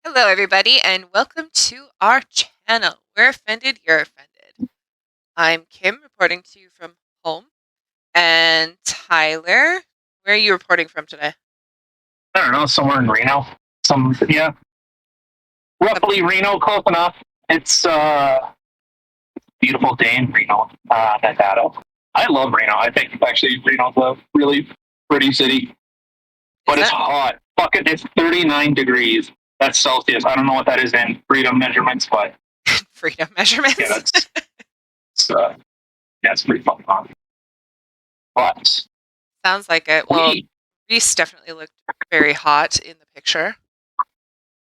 Hello, everybody, and welcome to our channel. We're offended, you're offended. I'm Kim, reporting to you from home. And Tyler, where are you reporting from today? I don't know, somewhere in Reno. Roughly Reno, close enough. It's a beautiful day in Reno, Nevada. I love Reno. I think actually Reno's a really pretty city, but it's hot. Fuck it, it's 39 degrees. That's Celsius. I don't know what that is in freedom measurements, but freedom measurements. Yeah, it's pretty fucking hot. But sounds like it. Well, Reese definitely looked very hot in the picture.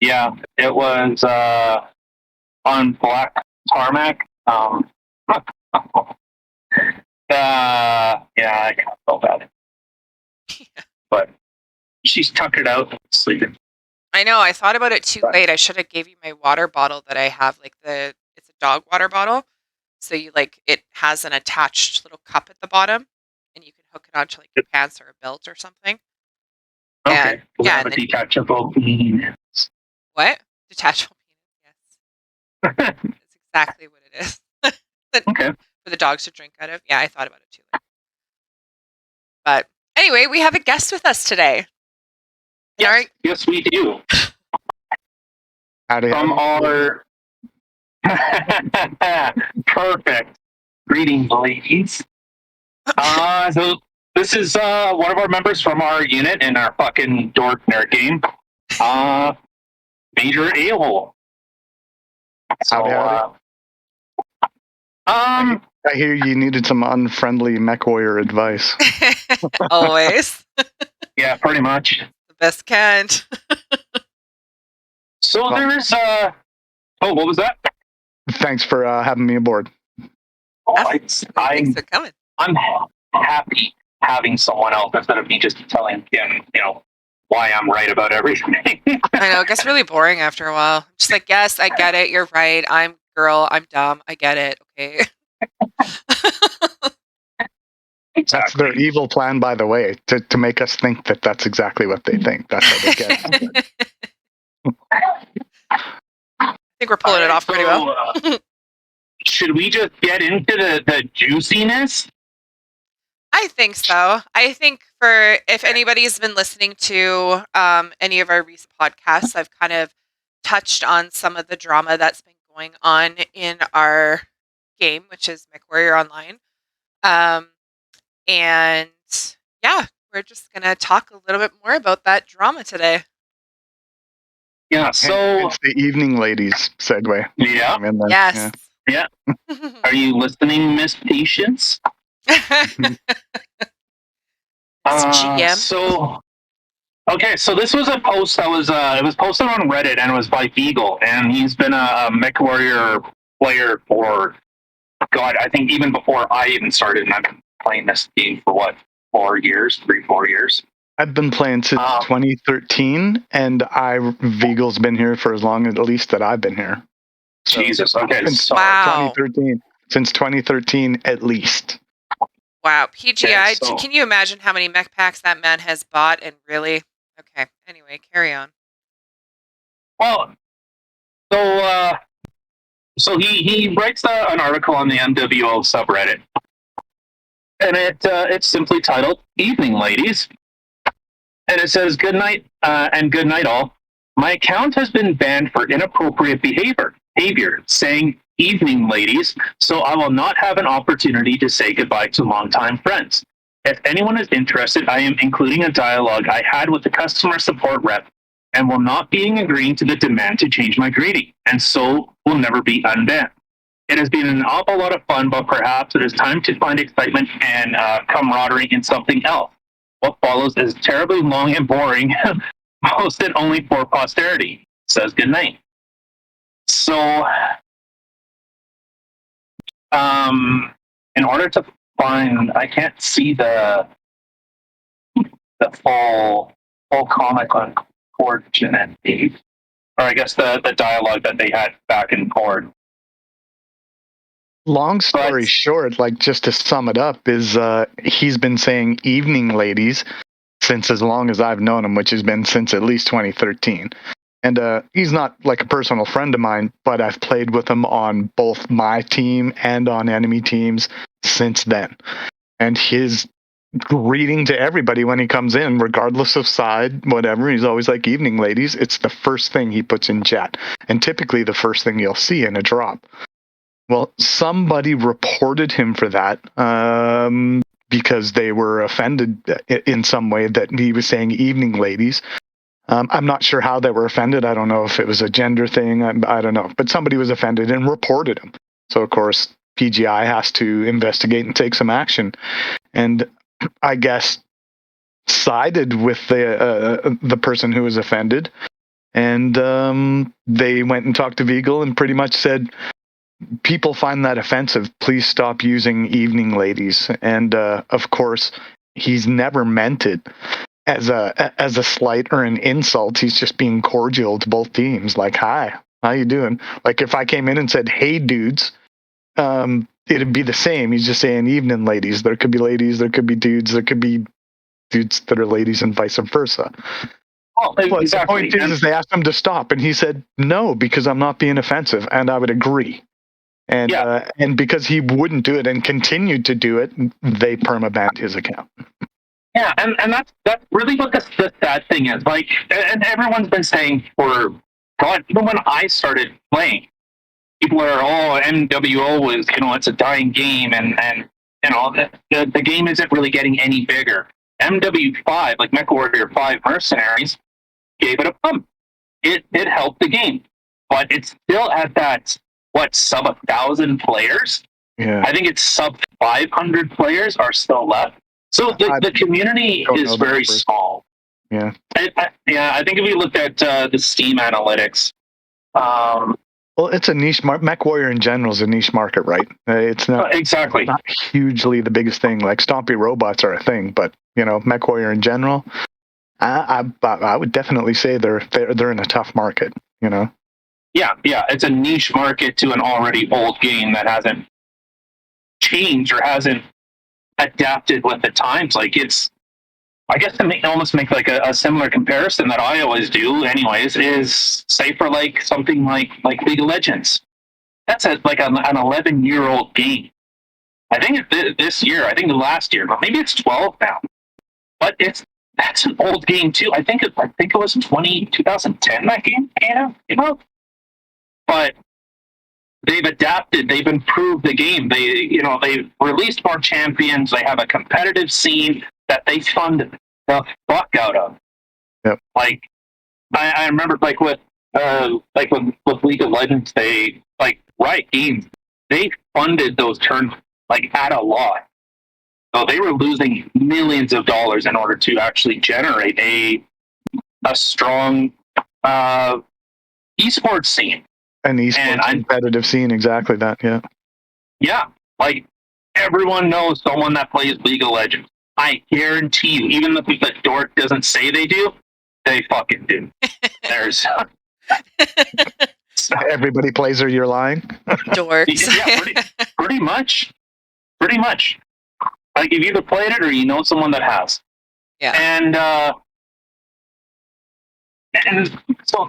Yeah, it was on black tarmac. Yeah, I kind of felt bad. Yeah. But she's tucked it out, sleeping. I know. I thought about it too late. I should have gave you my water bottle that I have. It's a dog water bottle, so it has an attached little cup at the bottom, and you can hook it onto your pants or a belt or something. Okay. And a detachable penis. What? Detachable penis? Yes. That's exactly what it is. Okay. For the dogs to drink out of. Yeah, I thought about it too late. But anyway, we have a guest with us today. Yes, we do. From our perfect. Greetings, ladies. So this is one of our members from our unit in our fucking dork nerd game. Major a-hole. So, I hear you needed some unfriendly mech warrior advice. Always. Yeah, pretty much. The best kind. So there's what was that? Thanks for having me aboard. Thanks for coming. I'm happy having someone else instead of me just telling him, why I'm right about everything. I know, it gets really boring after a while. Just like, yes, I get it, you're right, I'm girl, I'm dumb, I get it, okay. Exactly. That's their evil plan, by the way, to make us think that that's exactly what they think. That's how they get it. I think we're pulling it off pretty well. Should we just get into the juiciness? I think so. I think if anybody's been listening to any of our recent podcasts, I've kind of touched on some of the drama that's been going on in our game, which is MechWarrior Online. And yeah, we're just going to talk a little bit more about that drama today. Yeah, so it's the evening ladies segue. Yeah. Yes. Yeah. Are you listening, Miss Patience? GM. So this was a post that was it was posted on Reddit and it was by Viegle, and he's been a MechWarrior player for I think even before I even started, and I've been playing this game for 4 years. I've been playing since 2013, and Viegle's been here for as long at least that I've been here. So Jesus, okay. Wow. 2013. Since 2013 at least. Wow, PGI, okay, can you imagine how many mech packs that man has bought and really? Okay, anyway, carry on. Well, so he writes an article on the MWO subreddit, and it's simply titled "Evening, Ladies," and it says, "Good night and good night all. My account has been banned for inappropriate behavior, saying evening, ladies, so I will not have an opportunity to say goodbye to longtime friends. If anyone is interested, I am including a dialogue I had with the customer support rep and will not be agreeing to the demand to change my greeting, and so will never be unbanned. It has been an awful lot of fun, but perhaps it is time to find excitement and camaraderie in something else. What follows is terribly long and boring, posted only for posterity. Says good night." So, in order to find, I can't see the full comic on Cord Jeanette Dave, or I guess the dialogue that they had back in Cord. Long story short, just to sum it up, is he's been saying evening, ladies, since as long as I've known him, which has been since at least 2013. And he's not like a personal friend of mine, but I've played with him on both my team and on enemy teams since then. And his greeting to everybody when he comes in, regardless of side, whatever, he's always like, "Evening, ladies." It's the first thing he puts in chat, and typically the first thing you'll see in a drop. Well, somebody reported him for that because they were offended in some way that he was saying "evening, ladies." I'm not sure how they were offended. I don't know if it was a gender thing. I don't know. But somebody was offended and reported him. So, of course, PGI has to investigate and take some action. And I guess sided with the person who was offended. And they went and talked to Viegle and pretty much said, "People find that offensive. Please stop using evening ladies." And, of course, he's never meant it as a slight or an insult. He's just being cordial to both teams. Like, "Hi, how you doing?" Like if I came in and said, "Hey, dudes," it'd be the same. He's just saying "evening, ladies." There could be ladies, there could be dudes, there could be dudes that are ladies, and vice versa. Well, exactly. The point is they asked him to stop, and he said no because I'm not being offensive, and I would agree. And and because he wouldn't do it and continued to do it, they permabanned his account. Yeah, and that's really what the sad thing is. Like, and everyone's been saying for God, even when I started playing, people are, "Oh, MWO is, it's a dying game, and the game isn't really getting any bigger." MW5, like MechWarrior 5 Mercenaries, gave it a pump. It helped the game, but it's still at that sub 1,000 players. Yeah, I think it's sub 500 players are still left. So the community is very small. Yeah. I think if you looked at the Steam analytics, well, it's a niche market. MechWarrior in general is a niche market, right? It's not exactly not hugely the biggest thing. Like stompy robots are a thing, but MechWarrior in general, I would definitely say they're in a tough market. Yeah, it's a niche market to an already old game that hasn't changed or hasn't adapted with the times. Like I guess to almost make like a similar comparison that I always do anyways is say for like something like League of Legends. That's like an 11-year-old game. I think this year, I think last year, but maybe it's 12 now. But that's an old game too. I think it was 2010 that game came out. But they've adapted, they've improved the game. They've released more champions. They have a competitive scene that they fund the fuck out of. Yep. Like I remember with League of Legends, they Riot Games, they funded those tournaments at a lot. So they were losing millions of dollars in order to actually generate a strong esports scene. An esports competitive scene, exactly that, yeah. Yeah, everyone knows someone that plays League of Legends. I guarantee you, even if the dork doesn't say they do, they fucking do. There's everybody plays or you're lying. Dorks. Yeah, pretty much. Pretty much. Like you've either played it or you know someone that has. Yeah. And so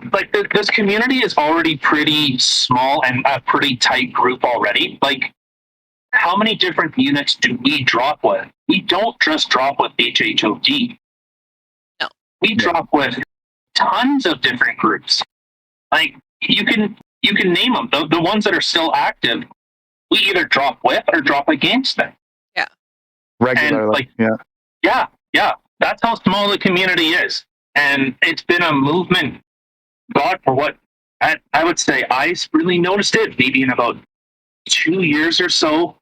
this community is already pretty small and a pretty tight group already. How many different units do we drop with? We don't just drop with HHOD. No. We drop with tons of different groups. You can name them. The ones that are still active, we either drop with or drop against them. Yeah. Regularly. Yeah. That's how small the community is. And it's been a movement, God, for what I would say I really noticed it maybe in about 2 years or so.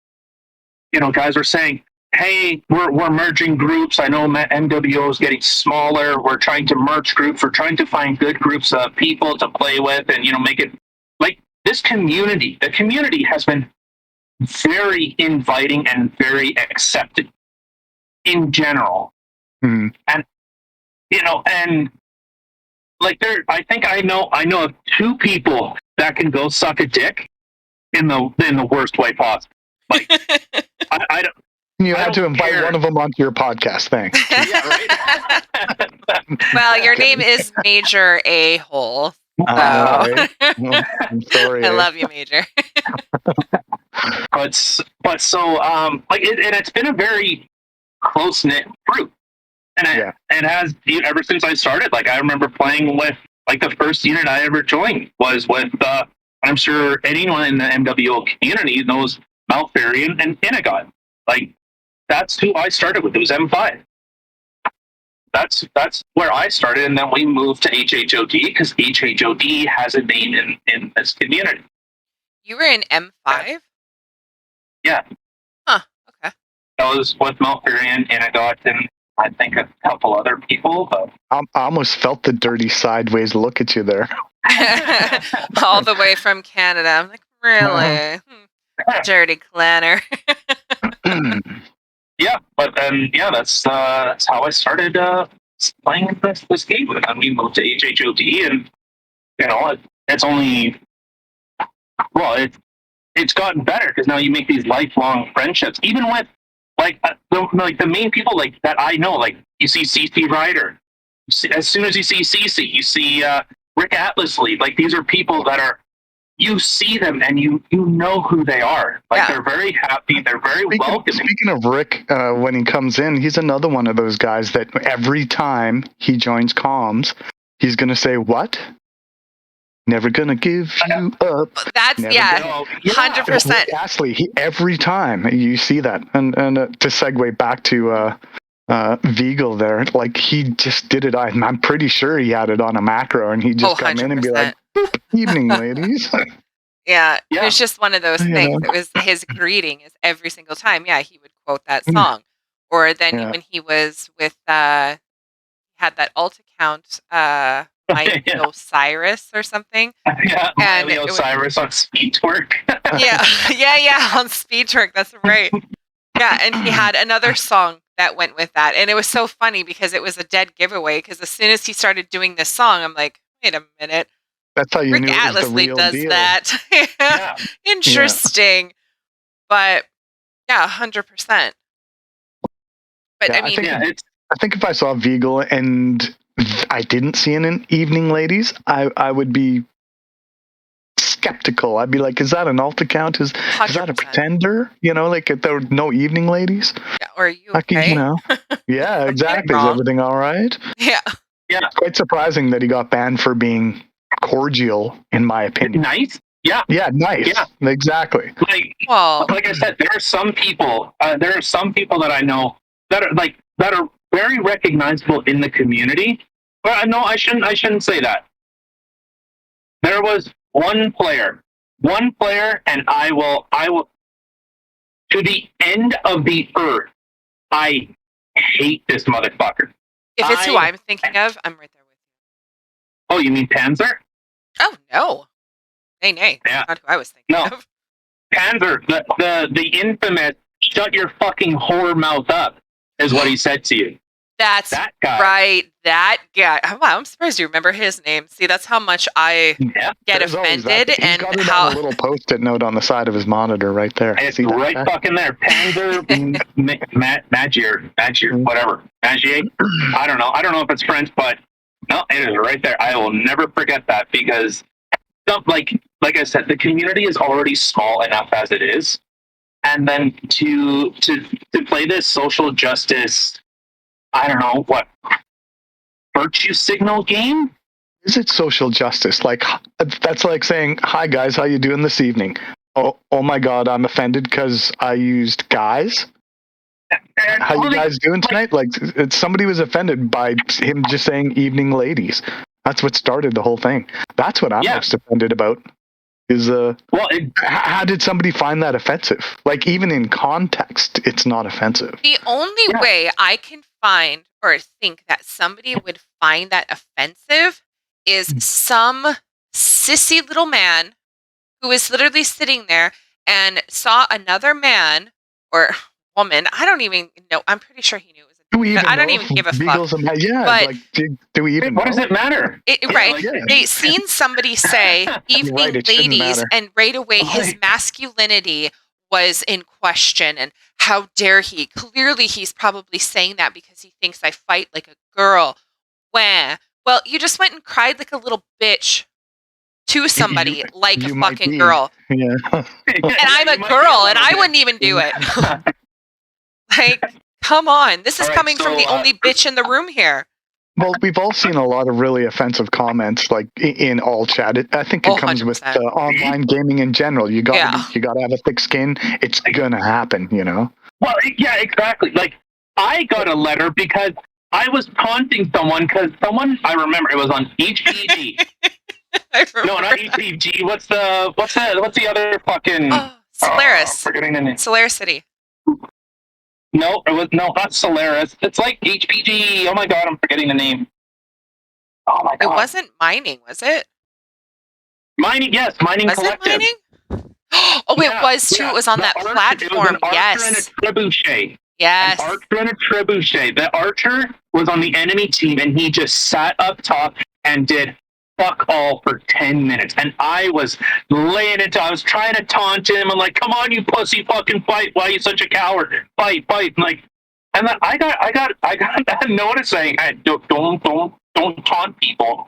Guys were saying, "Hey, we're merging groups. I know MWO is getting smaller. We're trying to merge groups. We're trying to find good groups of people to play with and, make it this community." The community has been very inviting and very accepting in general. Mm-hmm. And I think I know of 2 people that can go suck a dick in the worst way possible. I don't. You had to invite one of them onto your podcast. Thanks. Yeah, right. Well, your name is Major A-hole, Right. Well, I'm sorry. I love you, Major. but so like and it's been a very close knit group, and it has ever since I started. Like I remember playing with like the first unit I ever joined was with. I'm sure anyone in the MWO community knows Malfurion and Inagot. Like that's who I started with. It was M5. That's where I started, and then we moved to HHOD because HHOD has a name in this community. You were in M5? Yeah. Huh. Okay. That was with Malfurion, Inagot, and I think a couple other people. But I almost felt the dirty sideways look at you there. All the way from Canada. I'm like, really? Dirty clanner. Yeah, but then that's how I started playing this game, and then we moved to HHOD, and it's only it's gotten better because now you make these lifelong friendships, even with like the main people like that I know. Like you see CC Ryder, as soon as you see CC, you see Rick Atlasley. Like these are people that are. You see them and you know who they are. Like they're very happy. They're very welcoming. Speaking of Rick, when he comes in, he's another one of those guys that every time he joins comms, he's going to say, "What? Never going to give you up." That's, Never 100%. Astley, every time you see that. And to segue back to Viegle there, like he just did it. I'm pretty sure he had it on a macro and he just come in and be like, "Evening, ladies." Yeah, it was just one of those things. It was his greeting is every single time. Yeah, he would quote that song. Or then when he was with, had that alt account, Osiris or something. Yeah, and Osiris on Speed Twerk. yeah, on Speed Twerk. That's right. Yeah, and he had another song that went with that. And it was so funny because it was a dead giveaway because as soon as he started doing this song, I'm like, wait a minute. That's how you Rick knew it was the Atlasley real does deal. that. Interesting. But yeah, 100%. But I mean, I think if I saw Viegle and I didn't see an Evening Ladies, I would be skeptical. I'd be like, is that an alt account? Is that a pretender? Like if there were no Evening Ladies? Yeah, or are you okay? Yeah, exactly. Is everything all right? Yeah. It's quite surprising that he got banned for being cordial, in my opinion. Nice. Yeah. Yeah, nice. Yeah, exactly. Like I said, there are some people. There are some people that I know that are very recognizable in the community. But no, I shouldn't say that. There was one player, and I will, to the end of the earth. I hate this motherfucker. If it's who I'm thinking of, I'm right there with you. Oh, you mean Panzer? Oh no. Nay. Yeah. Not who I was thinking of. Panzer, the infamous "shut your fucking whore mouth up" is what he said to you. That's that guy. Right. That guy. Wow, I'm surprised you remember his name. See, that's how much I get offended. He's got it on a little post-it note on the side of his monitor right there. It's right fucking there. Panzer Magier, whatever. Magier? I don't know if it's French, but no, it is right there. I will never forget that because like I said, the community is already small enough as it is. And then to play this social justice, I don't know what virtue signal game. Is it social justice? Like that's like saying, "Hi guys, how you doing this evening?" Oh my God, I'm offended because I used guys. How you guys doing tonight? Like somebody was offended by him just saying "evening, ladies." That's what started the whole thing. That's what I'm most offended about. Is how did somebody find that offensive? Like even in context, it's not offensive. The only way I can find or think that somebody would find that offensive is some sissy little man who is literally sitting there and saw another man or woman. I don't even know. I'm pretty sure he knew it was I don't even give a fuck. But do we even what does it matter? They seen somebody say "evening ladies," and right away his masculinity was in question. And how dare he? Clearly, he's probably saying that because he thinks I fight like a girl. Wah. Well, you just went and cried like a little bitch to somebody like a you might fucking be. girl. Yeah. And I'm a girl, and I wouldn't even do it. Like, come on. This is All right, coming from so, the only bitch in the room here. Well, we've all seen a lot of really offensive comments, like in all chat. I think it comes with 100%. online gaming in general. You gotta have a thick skin. It's gonna happen, you know. Well, yeah, exactly. Like, I got a letter because I was taunting someone because someone, I remember it was on HPG. No, not HPG. What's the other fucking? Solaris. Forgetting the name. Solaris City. No, not Solaris. It's like HPG. Oh my god, I'm forgetting the name. Oh my god. It wasn't mining, was it? Mining, yes, Mining Was Collective. it mining? Oh, yeah, it was too. It was on that platform. It was an archer and a trebuchet. Yes. An archer and a trebuchet. The archer was on the enemy team, and he just sat up top and did fuck all for 10 minutes. And I was laying it down. I was trying to taunt him. I'm like, come on, you pussy, fucking fight. Why are you such a coward? Fight. And then I got that notice saying, hey, don't taunt people.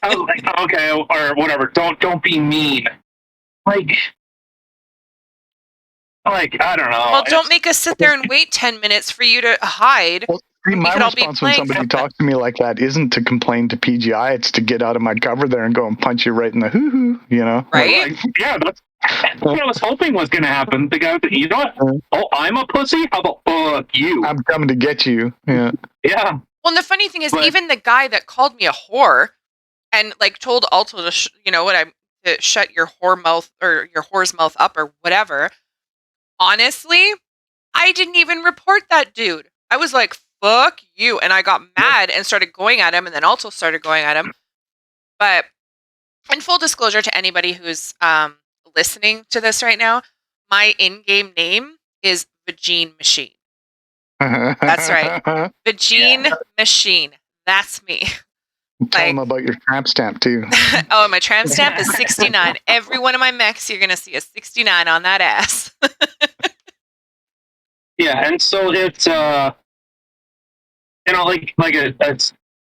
I was like, okay, or whatever. Don't be mean. Like, I don't know. Well, don't make us sit there and wait 10 minutes for you to hide. Well, my response when somebody talks to me like that isn't to complain to PGI. It's to get out of my cover there and go and punch you right in the hoo-hoo, you know? Right? Like, yeah, that's what I was hoping was going to happen. The guy, you know what? Oh, I'm a pussy? How about fuck you? I'm coming to get you. Yeah. Yeah. Well, and the funny thing is, even the guy that called me a whore and like told Alto to, to shut your whore mouth or your whore's mouth up or whatever. Honestly, I didn't even report that dude. I was like, fuck you. And I got mad and started going at him, and then Alto started going at him. But in full disclosure to anybody who's listening to this right now, my in-game name is Vagine Machine. That's right. Vagine Machine. That's me. Tell them about your tramp stamp, too. Oh, my tramp stamp is 69. Every one of my mechs, you're going to see a 69 on that ass. Yeah, and so it's, it's,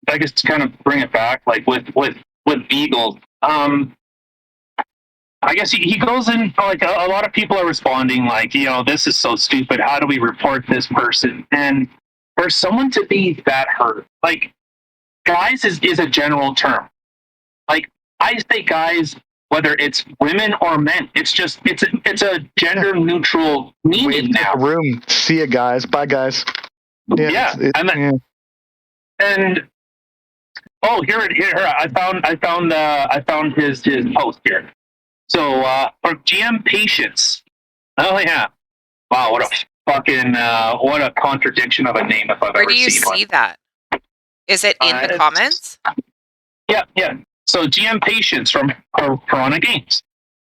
I guess to kind of bring it back, like with Viegle, I guess he goes in, like, a lot of people are responding, like, this is so stupid. How do we report this person? And for someone to be that hurt, like, guys is a general term. Like, I say guys, whether it's women or men, it's a gender neutral meaning now. Room. See ya, guys. Bye, guys. Yeah. And oh, here I found his post here. So for GM Patience. Oh yeah. Wow, what a fucking what a contradiction of a name if I've Where ever seen one. Where do you see that? Is it in the comments? Yeah. So GM Patience from Piranha Games.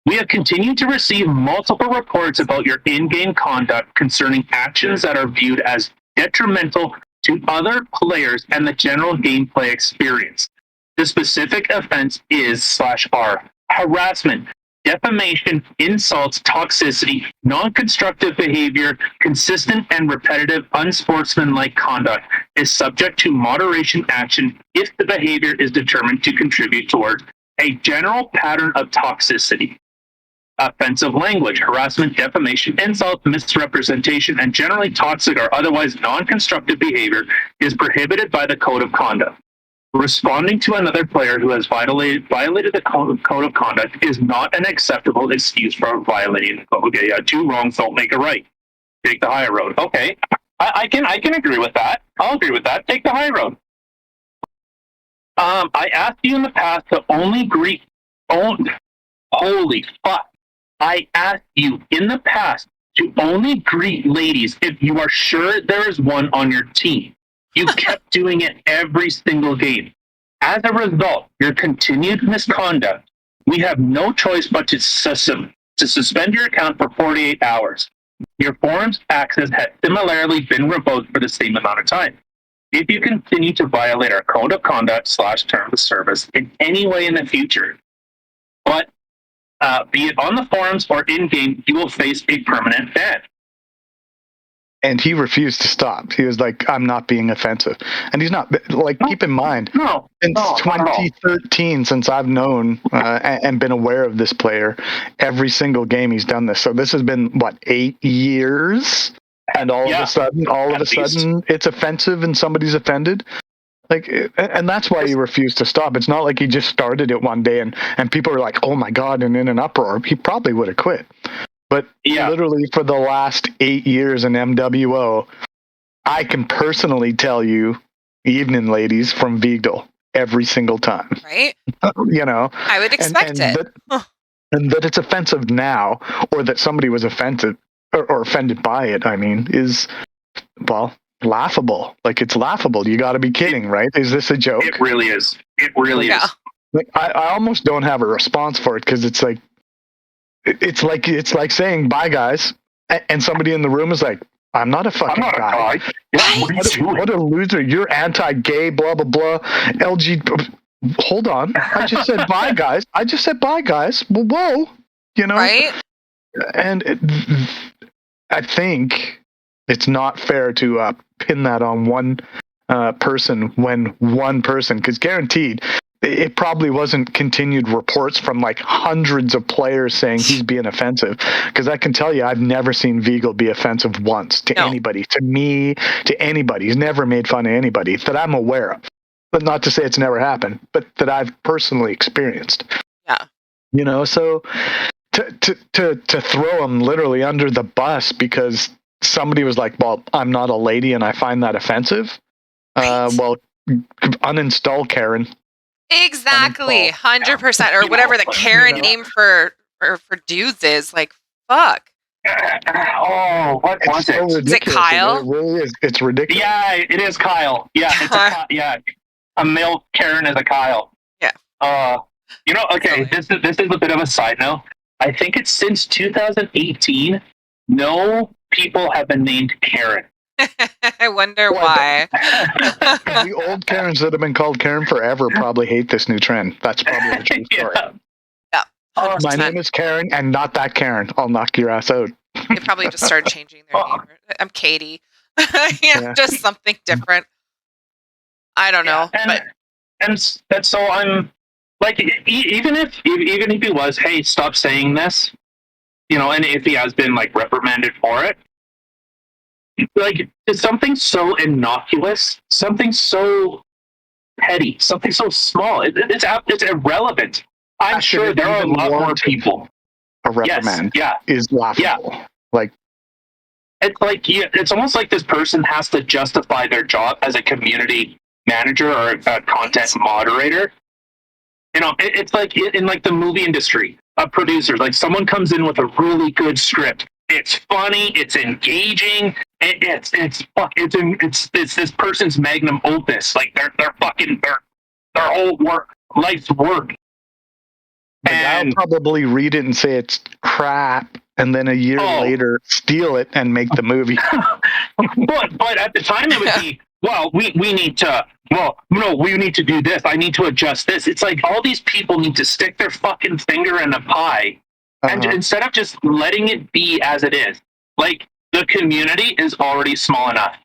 We have continued to receive multiple reports about your in-game conduct concerning actions that are viewed as detrimental to other players and the general gameplay experience. The specific offense is /R harassment, defamation, insults, toxicity, non-constructive behavior, consistent and repetitive unsportsmanlike conduct is subject to moderation action if the behavior is determined to contribute towards a general pattern of toxicity. Offensive language, harassment, defamation, insult, misrepresentation, and generally toxic or otherwise non-constructive behavior is prohibited by the Code of Conduct. Responding to another player who has violated the code of conduct is not an acceptable excuse for violating the code. Okay, yeah, two wrongs don't make a right. Take the higher road. Okay, I can agree with that. I'll agree with that. Take the high road. I asked you in the past to only greet. Holy fuck! I asked you in the past to only greet ladies if you are sure there is one on your team. You kept doing it every single game. As a result, your continued misconduct, we have no choice but to suspend your account for 48 hours. Your forum's access has similarly been revoked for the same amount of time. If you continue to violate our code of conduct / terms of service in any way in the future, but be it on the forums or in-game, you will face a permanent ban. And he refused to stop. He was like, I'm not being offensive. And he's not, like, keep in mind, since not at all. 2013, since I've known and been aware of this player, every single game he's done this. So this has been, what, 8 years? And all of a sudden, it's offensive and somebody's offended. Like, and that's why he refused to stop. It's not like he just started it one day and people were like, oh my God, and in an uproar. He probably would have quit. But literally for the last 8 years in MWO, I can personally tell you, evening ladies from Viegle, every single time. Right? You know? I would expect it. And that it's offensive now, or that somebody was offended or offended by it, I mean, is, well, laughable. Like, it's laughable. You got to be kidding, right? Is this a joke? It really is. It really is. Like, I almost don't have a response for it because it's like saying bye, guys, and somebody in the room is like, I'm not a fucking guy. What a loser. You're anti-gay, blah, blah, blah. LG. Hold on. I just said bye, guys. Whoa. You know? Right? And I think it's not fair to pin that on one person when one person, because guaranteed, it probably wasn't continued reports from like hundreds of players saying he's being offensive. Because I can tell you, I've never seen Viegle be offensive once to anybody, to me, to anybody. He's never made fun of anybody that I'm aware of. But not to say it's never happened, but that I've personally experienced. Yeah. You know, so to throw him literally under the bus because somebody was like, well, I'm not a lady and I find that offensive. Right. Well, uninstall Karen. Exactly, 100%, or whatever the Karen name for dudes is. Like, fuck. Oh, what was it? Is it Kyle? It really is. It's ridiculous. Yeah, it is Kyle. Yeah, it's a male Karen is a Kyle. Yeah. You know, okay, this is a bit of a side note. I think it's since 2018, no people have been named Karen. I wonder why. The old Karens that have been called Karen forever probably hate this new trend. That's probably the true story. Yeah. My name is Karen and not that Karen. I'll knock your ass out. They probably just started changing their name. I'm Katie. Just something different. I don't know. And so I'm like, even if he was, hey, stop saying this, you know, and if he has been like reprimanded for it, like, it's something so innocuous, something so petty, something so small. It's irrelevant. I'm sure there are a lot more people. A reprimand is laughable. Yeah. Like, it's like, it's almost like this person has to justify their job as a community manager or a content moderator. You know, it's like in like the movie industry, a producer, like someone comes in with a really good script. It's funny. It's engaging. It's this person's magnum opus. Like their whole life's work. And I'll probably read it and say it's crap, and then a year later steal it and make the movie. but at the time it would be, well, we need to. Well, no, we need to do this. I need to adjust this. It's like all these people need to stick their fucking finger in the pie. And instead of just letting it be as it is, like the community is already small enough.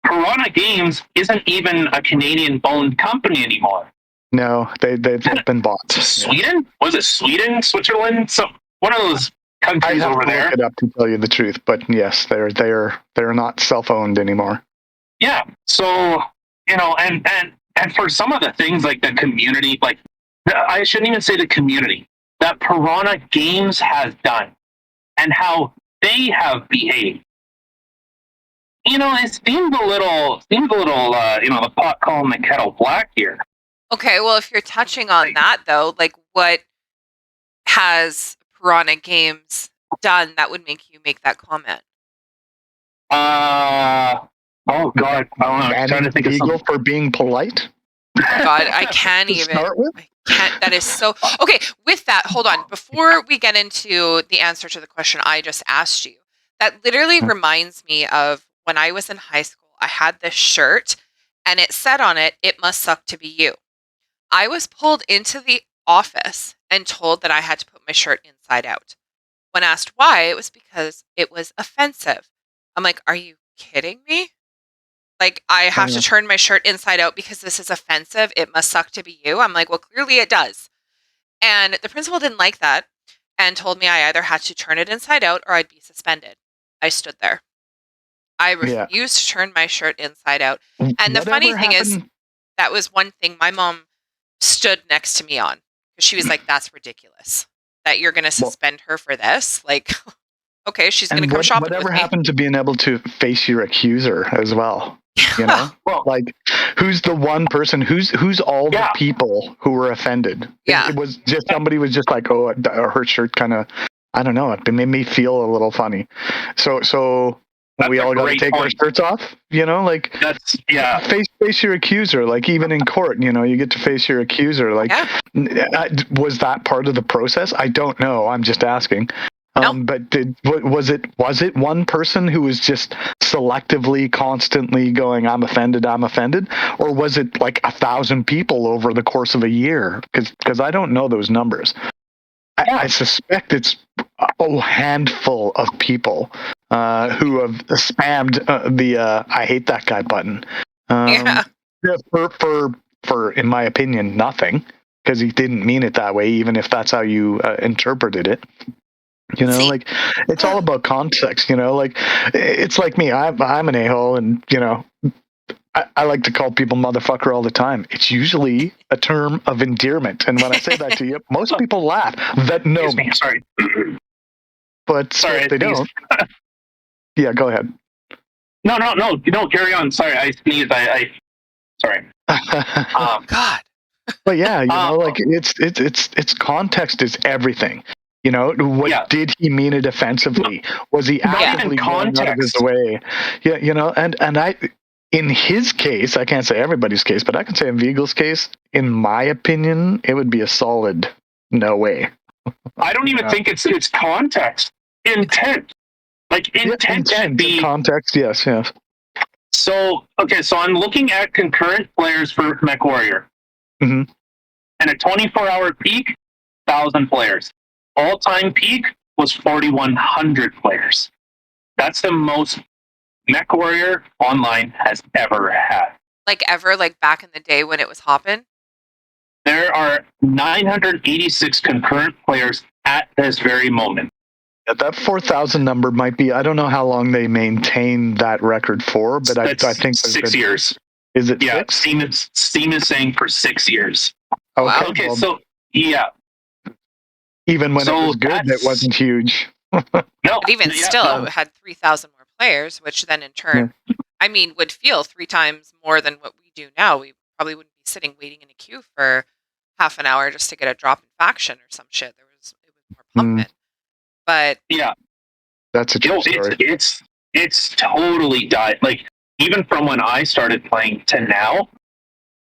Piranha Games isn't even a Canadian-owned company anymore. No, they've been bought. Sweden? Was it Sweden? Switzerland? So one of those countries over there. I have to look it up to tell you the truth, but yes, they're not self-owned anymore. Yeah. So, you know, and for some of the things like the community, like I shouldn't even say the community, that Piranha Games has done and how they have behaved. You know, it seems a little, you know, the pot calling the kettle black here. Okay, well, if you're touching on that, though, like, what has Piranha Games done that would make you make that comment? Oh, God. I'm trying to think of something. For being polite? God, I can't even. I can't. That is so. Okay, with that, hold on. Before we get into the answer to the question I just asked you, that literally reminds me of when I was in high school. I had this shirt, and it said on it, "It must suck to be you." I was pulled into the office and told that I had to put my shirt inside out. When asked why, it was because it was offensive. I'm like, are you kidding me? Like, I have to turn my shirt inside out because this is offensive. It must suck to be you. I'm like, well, clearly it does. And the principal didn't like that and told me I either had to turn it inside out or I'd be suspended. I stood there. I refused to turn my shirt inside out. And the funny thing is, that was one thing my mom stood next to me on, because she was like, that's ridiculous that you're going to suspend her for this. Like, okay, she's going to come shopping with me. Whatever happened to being able to face your accuser as well? You know, like, who's the one person? Who's all the people who were offended? Yeah, it was just somebody was just like, oh, her shirt kind of, I don't know, it made me feel a little funny. So we all got to take our shirts off. You know, like, that's face your accuser. Like, even in court, you know, you get to face your accuser. Like, was that part of the process? I don't know. I'm just asking. But was it one person who was just selectively, constantly going, I'm offended, or was it like 1,000 people over the course of a year? Because I don't know those numbers. I suspect it's a handful of people who have spammed the "I hate that guy" button. For in my opinion, nothing, because he didn't mean it that way, even if that's how you interpreted it. You know, like, it's all about context, you know, like, it's like me, I'm an a-hole, and, you know, I like to call people motherfucker all the time. It's usually a term of endearment. And when I say that to you, most people laugh that know me. Sorry. But if they don't. Yeah, go ahead. No, carry on. Sorry, I sneezed. Sorry. God. But yeah, you know, like, it's context is everything. You know, what did he mean it offensively? Was he actively going out of his way? Yeah, you know, and I, in his case, I can't say everybody's case, but I can say in Viegle's case, in my opinion, it would be a solid no way. I don't even think it's context. Intent. Like, intent should be context, yes. So I'm looking at concurrent players for MechWarrior. Mm-hmm. And a 24-hour peak, 1,000 players. All-time peak was 4,100 players. That's the most MechWarrior Online has ever had. Like, ever? Like, back in the day when it was hopping? There are 986 concurrent players at this very moment. Yeah, that 4,000 number might be, I don't know how long they maintain that record for, but I think 6 years. Is it 6? Steam is saying for 6 years. Okay, well, so, yeah. Even when it was good, it wasn't huge. No. But even still, it had 3,000 more players, which then in turn, I mean, would feel 3 times more than what we do now. We probably wouldn't be sitting waiting in a queue for half an hour just to get a drop in faction or some shit. It was more pumping. But yeah, that's a true story. It's totally died. Like, even from when I started playing to now,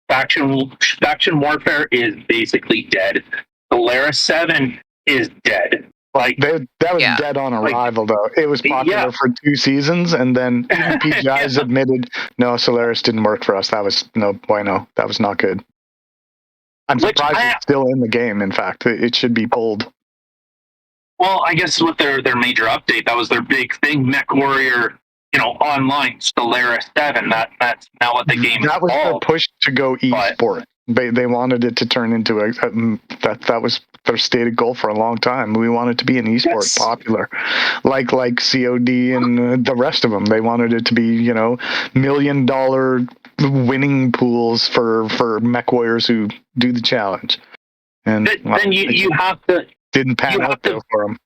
faction warfare is basically dead. Polaris 7 is dead. Like, that was dead on arrival, though. It was popular for 2 seasons, and then even PGI's admitted, no, Solaris didn't work for us. That was no bueno. That was not good. I'm surprised it's still in the game. In fact, it should be pulled. Well, I guess with their major update, that was their big thing. MechWarrior, online, Solaris 7. That's now what the game is called. That was their push to go e-sport. They wanted it to turn into that was their stated goal for a long time. We wanted to be an e-sport popular, like COD and the rest of them. They wanted it to be, $1 million winning pools for mech warriors who do the challenge. And then you have to didn't pan out though for them.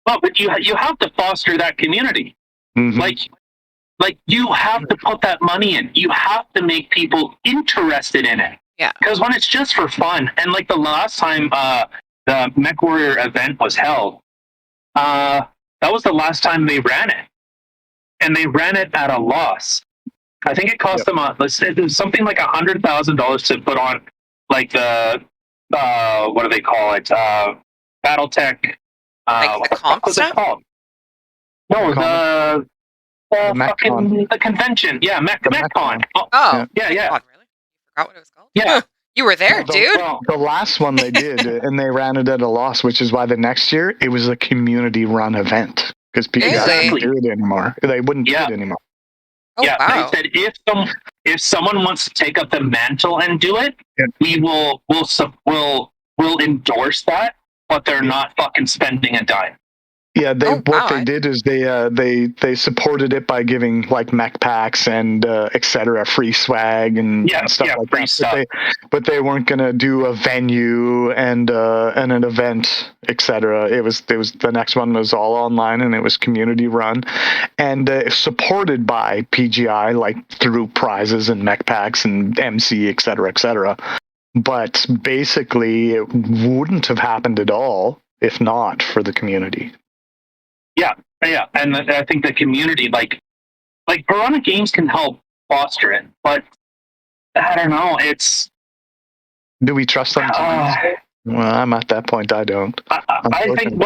Well, but you have to foster that community. Mm-hmm. Like you have to put that money in. You have to make people interested in it. Yeah. Because when it's just for fun, and like the last time the MechWarrior event was held, that was the last time they ran it, and they ran it at a loss. I think it cost them it was something like $100,000 to put on, like the what do they call it? BattleTech. Like the comp stuff? No, the convention. Yeah, MechCon. Oh, yeah. God, really? You forgot what it was called? Yeah. You were there, dude. The last one they did, and they ran it at a loss, which is why the next year it was a community-run event because people didn't do it anymore. They wouldn't do it anymore. Oh, Yeah, they wow. said if someone wants to take up the mantle and do it, Yeah. we'll endorse that, but they're not fucking spending a dime. Yeah, Oh, what wow. they did is they supported it by giving like mech packs and etc. free swag and stuff like free that. stuff. But they weren't gonna do a venue and an event, etc. It was the next one was all online and it was community run and supported by PGI like through prizes and mech packs and MC etc. But basically, it wouldn't have happened at all if not for the community. Yeah, and I think the community, like Piranha Games, can help foster it, but I don't know. It's Do we trust them? Well, I'm at that point. I don't. I think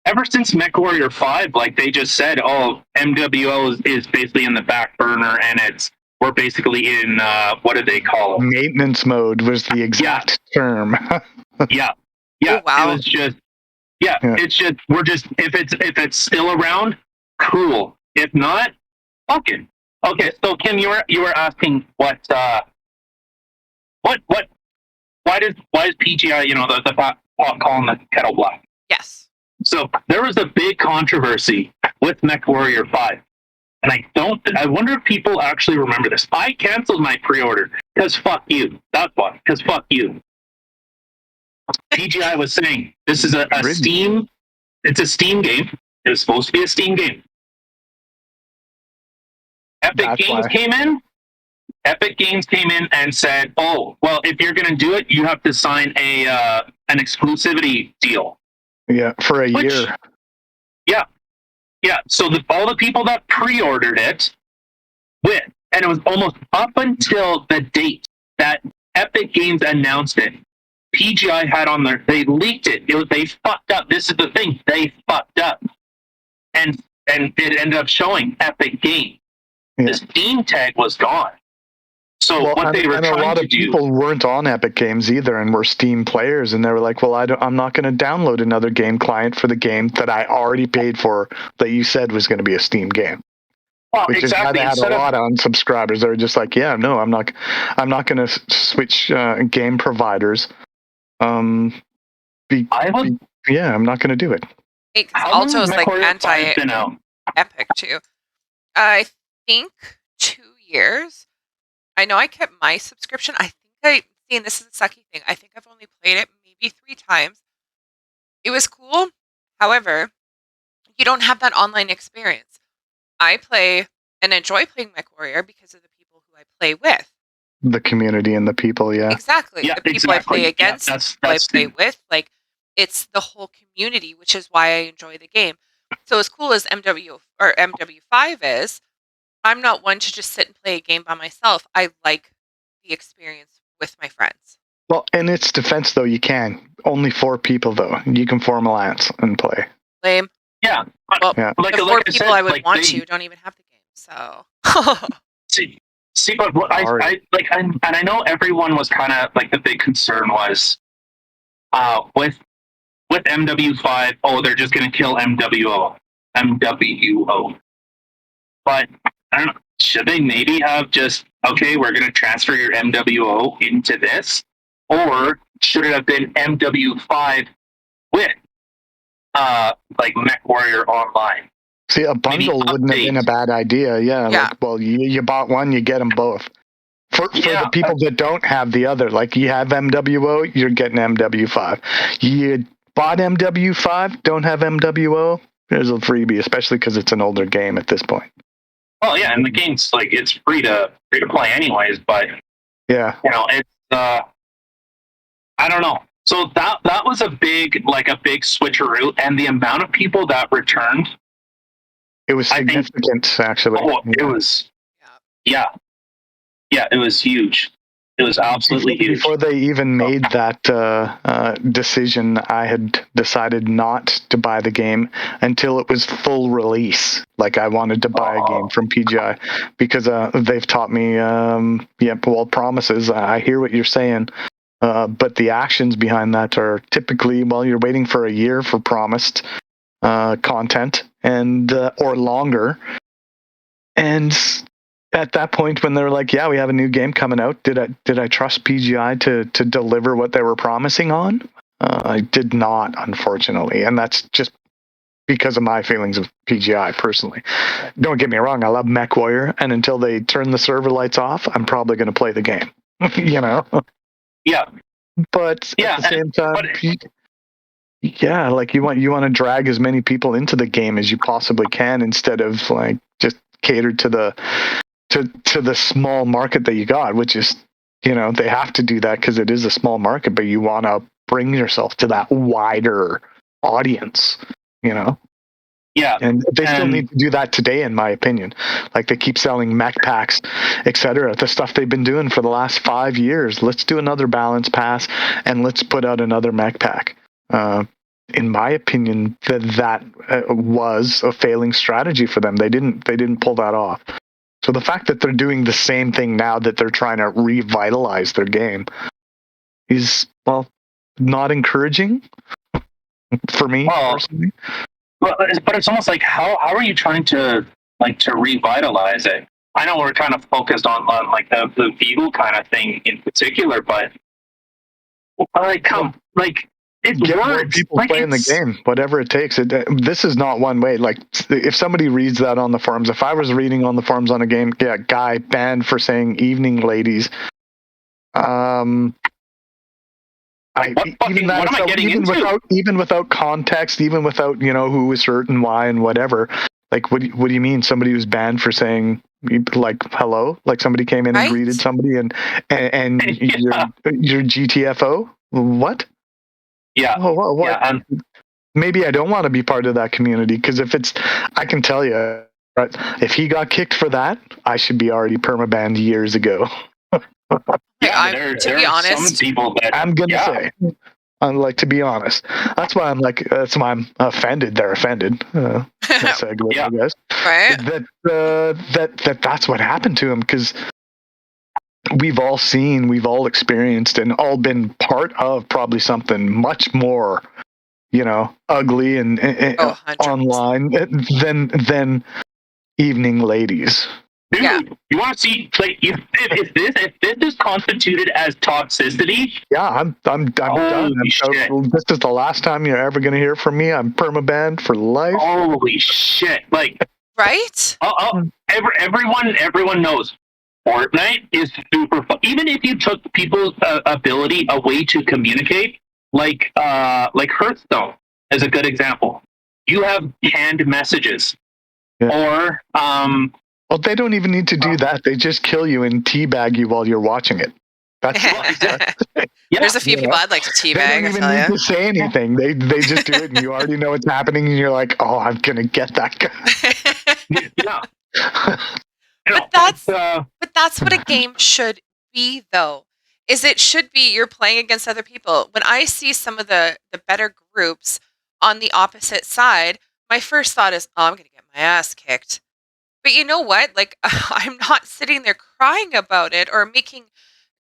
ever since MechWarrior 5, like they just said, oh, MWO is basically in the back burner, and we're basically in what do they call it? Maintenance mode was the exact term. Yeah. Oh, wow. It was just it's just if it's still around, cool. If not, fucking okay. So Kim, you were asking what why is PGI the pot calling the kettle black? Yes. So there was a big controversy with MechWarrior 5. And I wonder if people actually remember this. I canceled my pre-order because fuck you. That's why. Because fuck you. PGI was saying this is a Steam. It's a Steam game. It was supposed to be a Steam game. Epic Games came in and said, "Oh, well, if you're going to do it, you have to sign an exclusivity deal." Yeah, for a year. Yeah. So all the people that pre-ordered it and it was almost up until the date that Epic Games announced it. PGI had on they leaked it. They fucked up. This is the thing. They fucked up. And it ended up showing Epic Games. Yeah. The Steam tag was gone. So what they were trying to do. A lot of people weren't on Epic Games either and were Steam players, and they were like, well, I'm not going to download another game client for the game that I already paid for that you said was going to be a Steam game. Well, which exactly. is how they had a lot of unsubscribers. They were just like, yeah, no, I'm not going to switch game providers. I'm not going to do it. It also is like anti-Epic too. I think 2 years. I know I kept my subscription. I think and this is a sucky thing. I think I've only played it maybe 3 times. It was cool. However, you don't have that online experience. I play and enjoy playing MechWarrior because of the people who I play with. The community and the people, yeah. Exactly. Yeah, the people I play against, the people I play with. Like, it's the whole community, which is why I enjoy the game. So as cool as MW5 is, I'm not one to just sit and play a game by myself. I like the experience with my friends. Well, in its defense, though, you can. Only 4 people, though. You can form alliance and play. Lame. Yeah. Well, the 4 people I would want to don't even have the game, so... See, but what and I know everyone was kind of like the big concern was with MW5. Oh, they're just going to kill MWO. But I don't know. Should they maybe have just we're going to transfer your MWO into this, or should it have been MW5 with MechWarrior Online? See, a bundle wouldn't have been a bad idea. Yeah. Like, well, you bought one, you get them both. For the people that don't have the other, like you have MWO, you're getting MW5. You bought MW5, don't have MWO, there's a freebie, especially because it's an older game at this point. Oh yeah, and the game's it's free to play anyways. But yeah, it's I don't know. So that was a big switcheroo, and the amount of people that returned. It was significant, actually. Oh, it was. Yeah, it was huge. It was absolutely huge. Before they even made that decision, I had decided not to buy the game until it was full release. Like, I wanted to buy a game from PGI because they've taught me, promises. I hear what you're saying. But the actions behind that are typically, you're waiting for a year for promised content and or longer, and at that point when they're like, yeah, we have a new game coming out, did I trust PGI to deliver what they were promising on? I did not, unfortunately, and that's just because of my feelings of PGI personally. Don't get me wrong, I love MechWarrior, and until they turn the server lights off, I'm probably going to play the game. You know. Yeah. But Yeah, at the same time, but- yeah, like you want to drag as many people into the game as you possibly can instead of like just cater to the small market that you got, which is, you know, they have to do that because it is a small market, but you want to bring yourself to that wider audience, you know. Yeah, and they still need to do that today, in my opinion. Like they keep selling mech packs, etc. The stuff they've been doing for the last 5 years. Let's do another balance pass, and let's put out another mech pack. In my opinion, that was a failing strategy for them. They didn't pull that off. So the fact that they're doing the same thing now that they're trying to revitalize their game is, well, not encouraging for me personally. But it's almost like how are you trying to revitalize it? I know we're kind of focused on like the Viegle kind of thing in particular, but it's get words. more people playing the game, whatever it takes. This is not one way. Like if somebody reads that on the forums, if I was reading on the forums on a game, yeah, guy banned for saying "evening ladies." Even without context, even without, you know, who was hurt and why and whatever. Like, what do you mean? Somebody was banned for saying like hello? Like somebody came in and greeted somebody and yeah. your GTFO? What? Yeah. Oh, what? Yeah. Maybe I don't want to be part of that community, because I can tell you, right, if he got kicked for that, I should be already permabanned years ago. Yeah, to be honest, some people that I'm gonna say, like, to be honest, that's why I'm offended. They're offended. Segue, I guess. Right. That's what happened to him, because we've all experienced, and all been part of probably something much more, you know, ugly and online than evening ladies. Dude, you want to see, like, if this is constituted as toxicity? Yeah, I'm done. Shit. This is the last time you're ever going to hear from me. I'm permabanned for life. Holy shit! Like, right? Everyone knows Fortnite is super fun. Even if you took people's ability away to communicate, like Hearthstone is a good example. You have canned messages, or well, they don't even need to do that. They just kill you and teabag you while you're watching it. That's There's a few people I'd like to teabag. They don't even need to say anything. They just do it, and you already know what's happening, and you're like, oh, I'm gonna get that guy. But that's what a game should be, though. It should be you're playing against other people. When I see some of the better groups on the opposite side, my first thought is, oh, I'm going to get my ass kicked. But you know what? Like, I'm not sitting there crying about it or making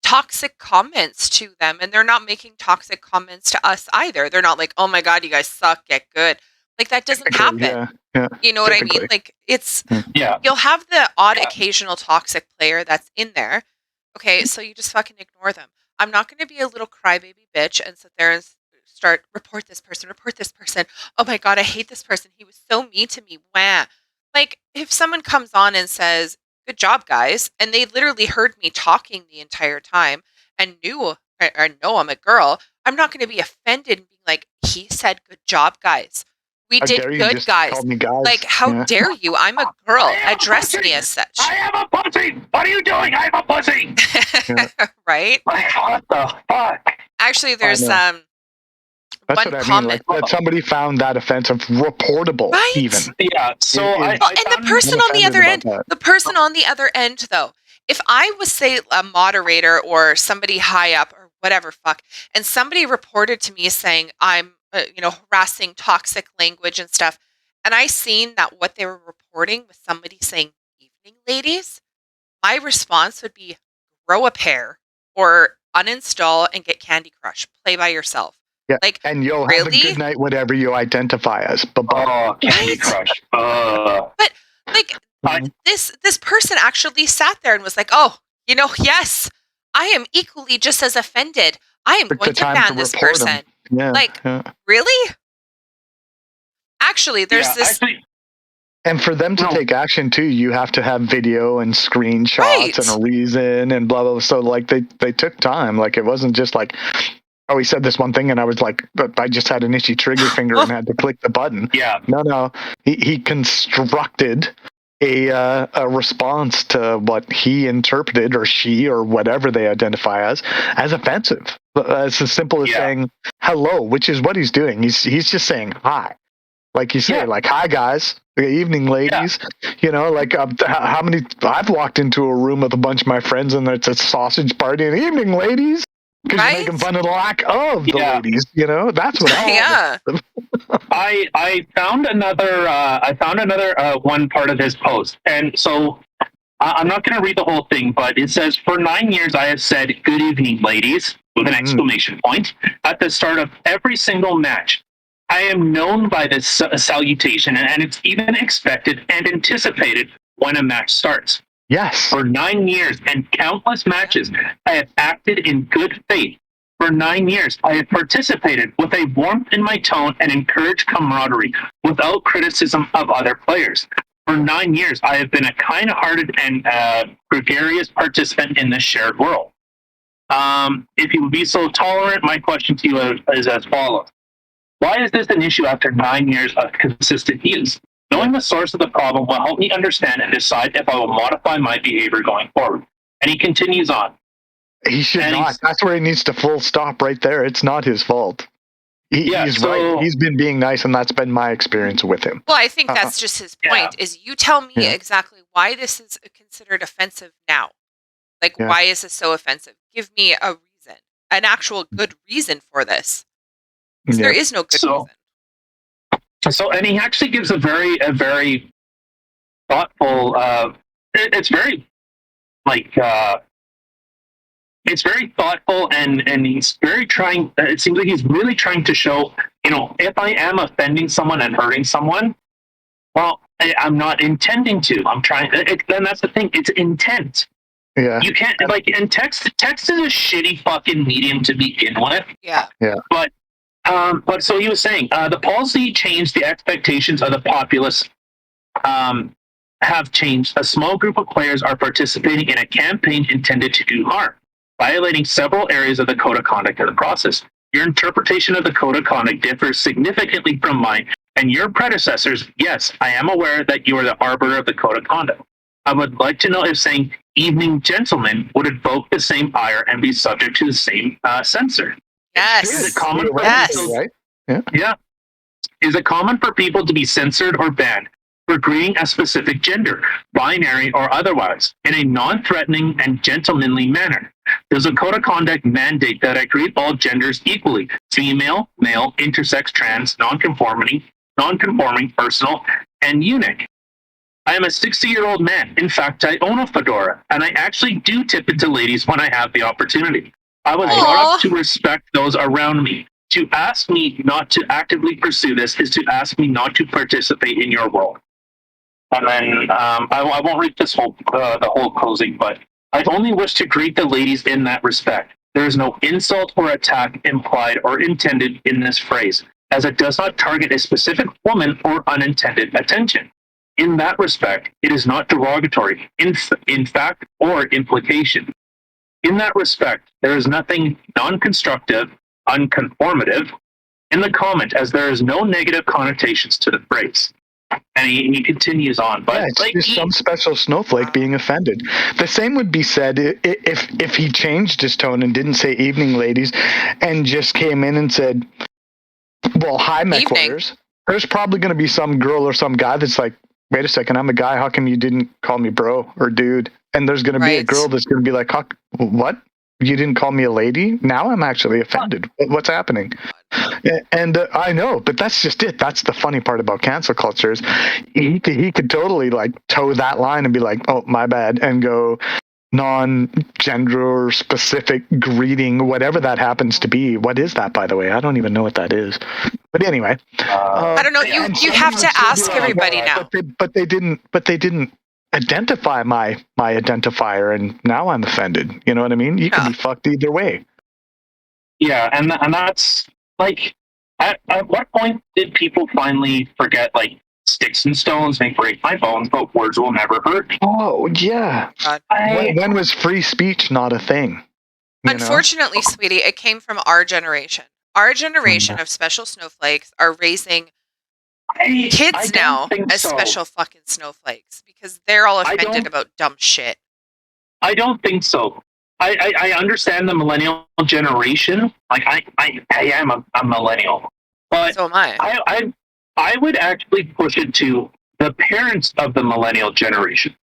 toxic comments to them, and they're not making toxic comments to us either. They're not like, oh my God, you guys suck, get good. Like, that doesn't happen. Yeah. You know what I mean? Like, you'll have the odd occasional toxic player that's in there. Okay, so you just fucking ignore them. I'm not going to be a little crybaby bitch and sit there and start, report this person. Oh my God, I hate this person. He was so mean to me. Wah. Like, if someone comes on and says, good job, guys, and they literally heard me talking the entire time and know I'm a girl, I'm not going to be offended and be like, he said, good job, guys. We did good, guys. Like, how dare you? I'm a girl. Address me as such. I am a pussy. What are you doing? I'm a pussy. Right? Like, what the fuck? Actually, there's That's one what comment. I mean. Like, that somebody found that offensive reportable, even. Yeah. So and the person on the other end, though, if I was, say, a moderator or somebody high up or whatever, and somebody reported to me saying I'm harassing, toxic language and stuff, and I seen that what they were reporting was somebody saying evening ladies, my response would be grow a pair or uninstall and get Candy Crush. Play by yourself. Yeah. Like, and you'll really? have a good night, whatever you identify as. Candy Crush. But like, This person actually sat there and was like, oh, yes, I am equally just as offended. I am Took going the to time ban to this report him. person. Yeah, Like, yeah. really? Actually, there's this. Actually, And for them to No. take action too, you have to have video and screenshots Right. and a reason and blah blah blah. So like they took time. Like it wasn't just like, oh, he said this one thing and I was like, but I just had an itchy trigger finger and had to click the button. yeah, No. He constructed a response to what he interpreted, or she, or whatever they identify as offensive. It's as simple as Yeah. saying hello, which is what he's doing. He's just saying hi. Like you say, Yeah. like, hi guys, good evening, ladies. Like how many, I've walked into a room with a bunch of my friends and it's a sausage party and evening, ladies. Because you're making Right? fun of the lack of the Yeah. ladies, that's what Yeah. I found another one part of his post, and so I'm not going to read the whole thing, but it says, for 9 years I have said "Good evening, ladies" with an exclamation point at the start of every single match. I am known by this salutation, and it's even expected and anticipated when a match starts. Yes. For 9 years and countless matches, I have acted in good faith. For 9 years, I have participated with a warmth in my tone and encouraged camaraderie without criticism of other players. For 9 years, I have been a kind-hearted and gregarious participant in this shared world. If you would be so tolerant, my question to you is as follows. Why is this an issue after 9 years of consistent use? Knowing the source of the problem will help me understand and decide if I will modify my behavior going forward. And he continues on. He should not. That's where he needs to full stop right there. It's not his fault. He's right. He's been being nice, and that's been my experience with him. Well, I think that's just his point, is you tell me exactly why this is considered offensive now. Like, why is this so offensive? Give me a reason, an actual good reason for this. There is no good reason. So, and he actually gives a very thoughtful, it's very thoughtful, and he's very trying, it seems like he's really trying to show, if I am offending someone and hurting someone, well, I'm not intending to. I'm trying, and that's the thing, it's intent. Yeah. You can't, and text is a shitty fucking medium to begin with. Yeah. But so he was saying, the policy changed the expectations of the populace have changed. A small group of players are participating in a campaign intended to do harm, violating several areas of the code of conduct in the process. Your interpretation of the code of conduct differs significantly from mine and your predecessors. Yes, I am aware that you are the arbiter of the code of conduct. I would like to know if saying "evening, gentlemen" would evoke the same ire and be subject to the same censor. Yes. Is it common for people, right? Yeah. Is it common for people to be censored or banned for greeting a specific gender, binary or otherwise, in a non-threatening and gentlemanly manner? Does a code of conduct mandate that I greet all genders equally: female, male, intersex, trans, non-conforming, personal, and eunuch? I am a 60-year-old man. In fact, I own a fedora, and I actually do tip it to ladies when I have the opportunity. I was brought up to respect those around me. To ask me not to actively pursue this is to ask me not to participate in your world. And then I won't read this the whole closing, but I only wish to greet the ladies in that respect. There is no insult or attack implied or intended in this phrase, as it does not target a specific woman or unintended attention. In that respect, it is not derogatory, in fact or implication. In that respect, there is nothing non-constructive, unconformative in the comment, as there is no negative connotations to the phrase. And he continues on, but it's just some special snowflake being offended. The same would be said if he changed his tone and didn't say "evening, ladies," and just came in and said, "Well, hi, mech warriors." There's probably going to be some girl or some guy that's like, "Wait a second, I'm a guy. How come you didn't call me bro or dude?" And there's going to be a girl that's going to be like, "What? You didn't call me a lady? Now I'm actually offended. What's happening?" And I know, but that's just it. That's the funny part about cancel culture is he could totally like toe that line and be like, "Oh, my bad," and go non-gender specific greeting, whatever that happens to be. What is that, by the way? I don't even know what that is. But anyway, I don't know. You have to ask everybody now. But they didn't identify my identifier, and now I'm offended. You know what I mean? You can be fucked either way. Yeah, and that's like, at what point did people finally forget, like, sticks and stones may break my bones, but words will never hurt? Oh yeah. When was free speech not a thing? Unfortunately, sweetie, it came from our generation. Our generation of special snowflakes are raising kids now as special fucking snowflakes because they're all offended about dumb shit. I don't think so. I understand the millennial generation. Like, I am a millennial, but so am I. I would actually push it to the parents of the millennial generation.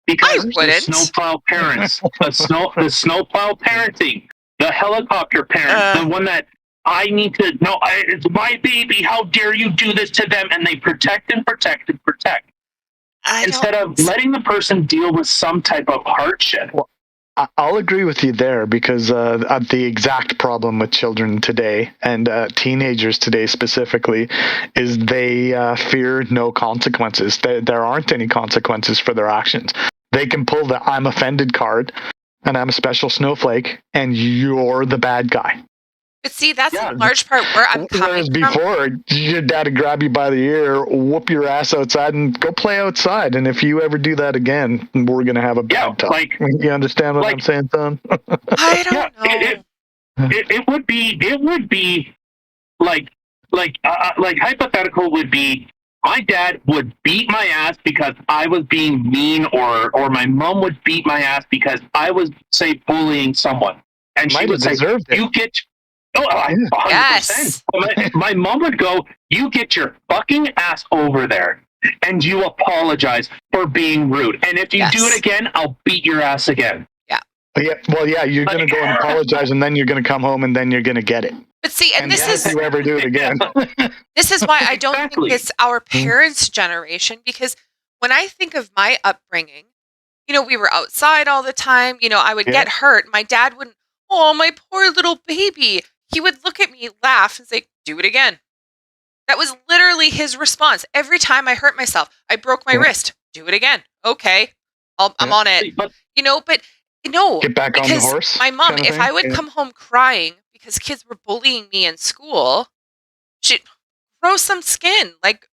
Because the snowplow parents, the snowplow parenting, the helicopter parent, the one that I need to know, it's my baby. How dare you do this to them? And they protect and protect and protect. Instead of letting the person deal with some type of hardship. Well, I'll agree with you there, because the exact problem with children today, and teenagers today specifically, is they fear no consequences. There aren't any consequences for their actions. They can pull the "I'm offended" card, and I'm a special snowflake, and you're the bad guy. But see, that's in large part where I'm coming from. Before, your dad would grab you by the ear, whoop your ass outside, and go play outside. And if you ever do that again, we're going to have a bad time. Like, you understand what I'm saying, son? I don't know. It would be like hypothetical would be, my dad would beat my ass because I was being mean, or my mom would beat my ass because I was, say, bullying someone. And she would say, you get... Oh, 100%. Yes. My mom would go, you get your fucking ass over there and you apologize for being rude. And if you do it again, I'll beat your ass again. Yeah. Yeah. Well, yeah, you're going to go and apologize, and then you're going to come home, and then you're going to get it. But see, and this is... if you ever do it again. This is why I don't think it's our parents' generation, because when I think of my upbringing, we were outside all the time. I would get hurt. My dad wouldn't, "Oh, my poor little baby." He would look at me, laugh, and say, "Do it again." That was literally his response. Every time I hurt myself, I broke my wrist. "Do it again." "Okay, I'm on it." But no, get back on the horse. My mom, if I would come home crying because kids were bullying me in school, she'd grow some skin, like,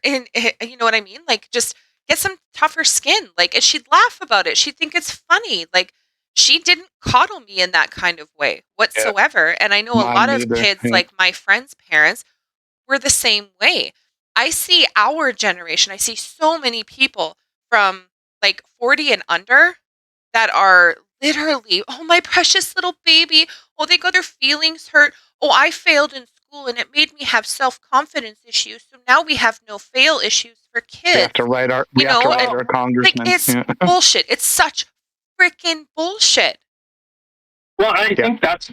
you know what I mean? Like, just get some tougher skin. Like, and she'd laugh about it. She'd think it's funny. Like, she didn't coddle me in that kind of way whatsoever. Yeah. And I know a lot of kids, like my friends' parents, were the same way. I see our generation, I see so many people from like 40 and under that are literally, "Oh, my precious little baby. Oh, they got their feelings hurt. Oh, I failed in school and it made me have self-confidence issues. So now we have no fail issues for kids." We have to write our congressman. Like, it's bullshit. It's such freaking bullshit. Well, I think that's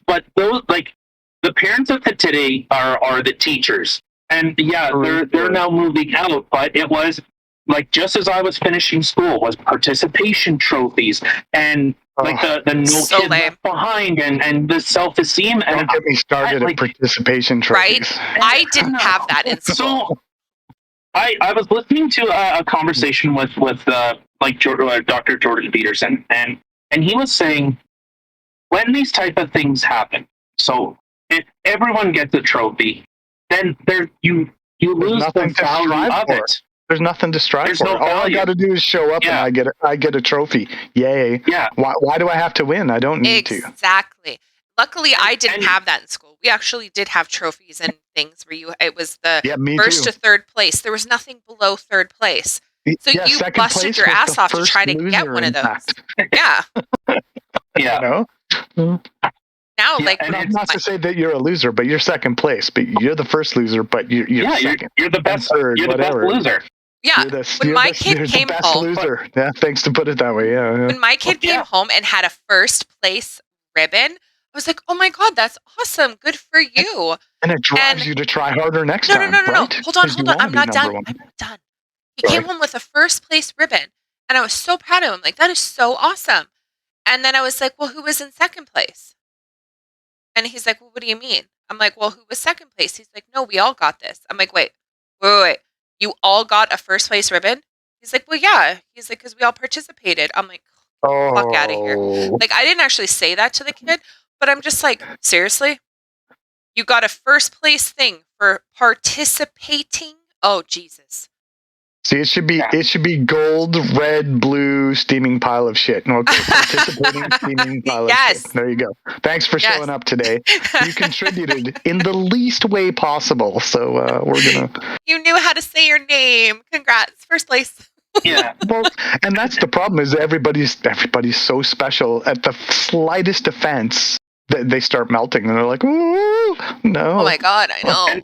what those, like, the parents of today are the teachers, and they're now moving out. But it was like, just as I was finishing school, was participation trophies and like the no kid left behind and the self-esteem. Don't get me started at participation trophies. Right? I didn't have that in school. So I was listening to a conversation with Dr. Jordan Peterson, and he was saying, when these type of things happen, so if everyone gets a trophy, then you lose the value of it. There's nothing to strive for. All I got to do is show up, and I get a trophy. Yay! Yeah. Why do I have to win? I don't need to. Exactly. Luckily, I didn't have that in school. We actually did have trophies and things where it was the first to third place. There was nothing below third place. So you busted your ass off to try to get one of those. Yeah. Yeah. Now, and not to say that you're a loser, but you're second place. But you're the first loser, but you're second. You're the best. Third, you're the best loser. Yeah. When my kid came home, loser. Yeah, thanks to put it that way. Yeah. When my kid came home and had a first place ribbon, I was like, "Oh my God, that's awesome! Good for you!" And it drives you to try harder next time. No. Hold on. I'm not done. I'm not done. He came home with a first place ribbon, and I was so proud of him. Like, that is so awesome. And then I was like, "Well, who was in second place?" And he's like, "Well, what do you mean?" I'm like, "Well, who was second place?" He's like, "No, we all got this." I'm like, wait. You all got a first place ribbon? He's like, well, yeah. He's like, because we all participated. I'm like, fuck out of here. Oh, Like, I didn't actually say that to the kid, but I'm just like, seriously? You got a first place thing for participating? Oh, Jesus. see, it should be gold, red, blue, steaming pile of shit. Okay, participating steaming pile of Yes. shit. There you go. Thanks for Yes. showing up today. You contributed in the least way possible. So we're gonna. You knew how to say your name. Congrats, first place. Yeah. Well, and that's the problem is everybody's so special. At the slightest offense, they start melting and they're like, "Ooh, no." Oh my God, I know.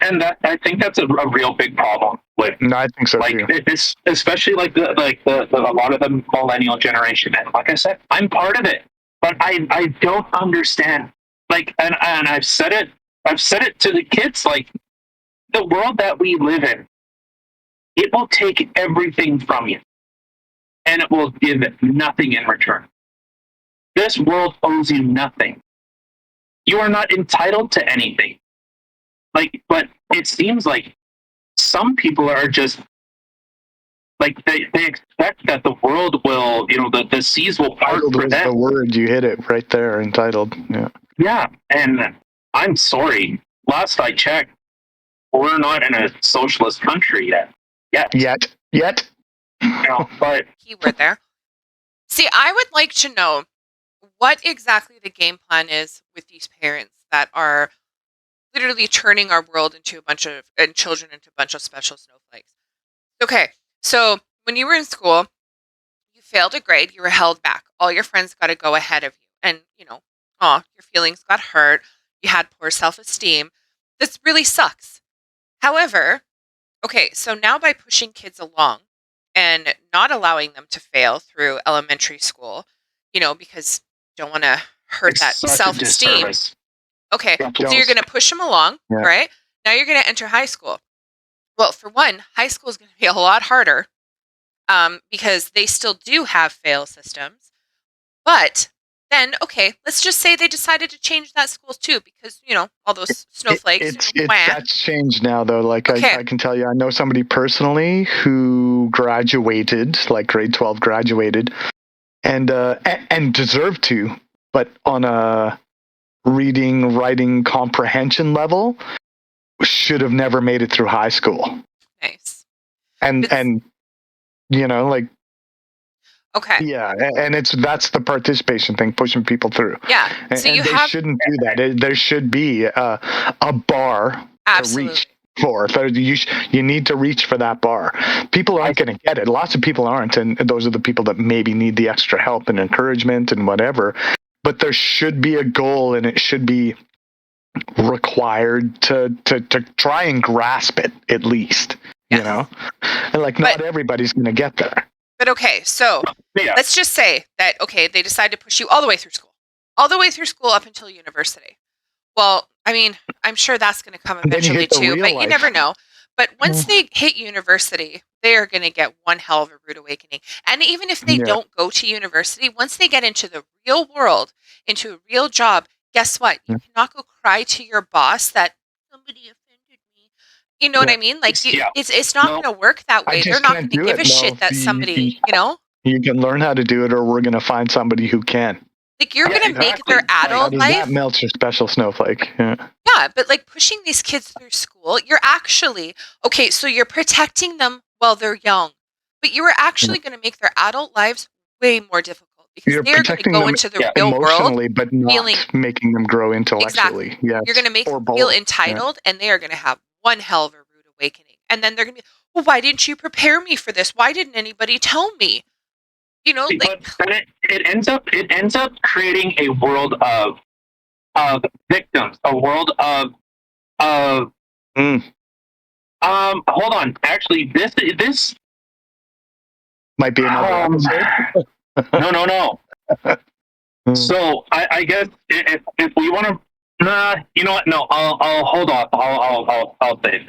And that, I think that's a real big problem with, No, I think so like, too. it's especially like the a lot of the millennial generation. And like I said, I'm part of it, but I don't understand. Like, and I've said it to the kids. Like, the world that we live in, it will take everything from you, and it will give nothing in return. This world owes you nothing. You are not entitled to anything. Like, but it seems like some people are just like they expect that the world will, the seas will part Entitled for was them. the word. You hit it right there. Entitled. Yeah. Yeah, and I'm sorry. Last I checked, we're not in a socialist country yet. Yet. But Keyword there. See, I would like to know what exactly the game plan is with these parents that are literally turning our world into and children into a bunch of special snowflakes. Okay, so when you were in school, you failed a grade, you were held back. All your friends got to go ahead of you. And, your feelings got hurt. You had poor self-esteem. This really sucks. However, okay, so now by pushing kids along and not allowing them to fail through elementary school, because you don't want to hurt it's that such a self-esteem. disservice. Okay, Yeah, so you're going to push them along, Yeah. right? Now you're going to enter high school. Well, for one, high school is going to be a lot harder because they still do have fail systems. But then, okay, let's just say they decided to change that school too because, all those snowflakes. That's changed now, though. Like, Okay. I can tell you, I know somebody personally who graduated, like grade 12 graduated, and deserved to, but on a reading, writing, comprehension level, should have never made it through high school. Nice. And like, okay. yeah, and that's the participation thing, pushing people through. Yeah. So and they shouldn't do that. There should be a bar absolutely. to reach for. You need to reach for that bar. People aren't going to get it. Lots of people aren't, and those are the people that maybe need the extra help and encouragement and whatever. But there should be a goal, and it should be required to try and grasp it at least. Yes. And like, not everybody's going to get there. But okay, so let's just say that, okay, they decide to push you all the way through school up until university. Well, I mean, I'm sure that's going to come eventually too, but you never know. But once they hit university, they are going to get one hell of a rude awakening. And even if they don't go to university, once they get into the real world, into a real job, guess what? You cannot go cry to your boss that somebody offended me. You know what I mean? Like, it's not going to work that way. They're not going to give a shit that somebody, You can learn how to do it, or we're going to find somebody who can. Like, you're going to make their adult life. That melts your special snowflake. Yeah, but like pushing these kids through school, you're actually, okay, so you're protecting them while they're young, but you are actually going to make their adult lives way more difficult because they're going to go into the real world but not making them grow intellectually. Exactly. Yes. You're going to make them feel entitled, and they are going to have one hell of a rude awakening. And then they're going to be, well, why didn't you prepare me for this? Why didn't anybody tell me? But it ends up creating a world of victims, a world of hold on. Actually, this might be another episode. No. So I guess if we want to, you know what? No, I'll hold off. I'll say it.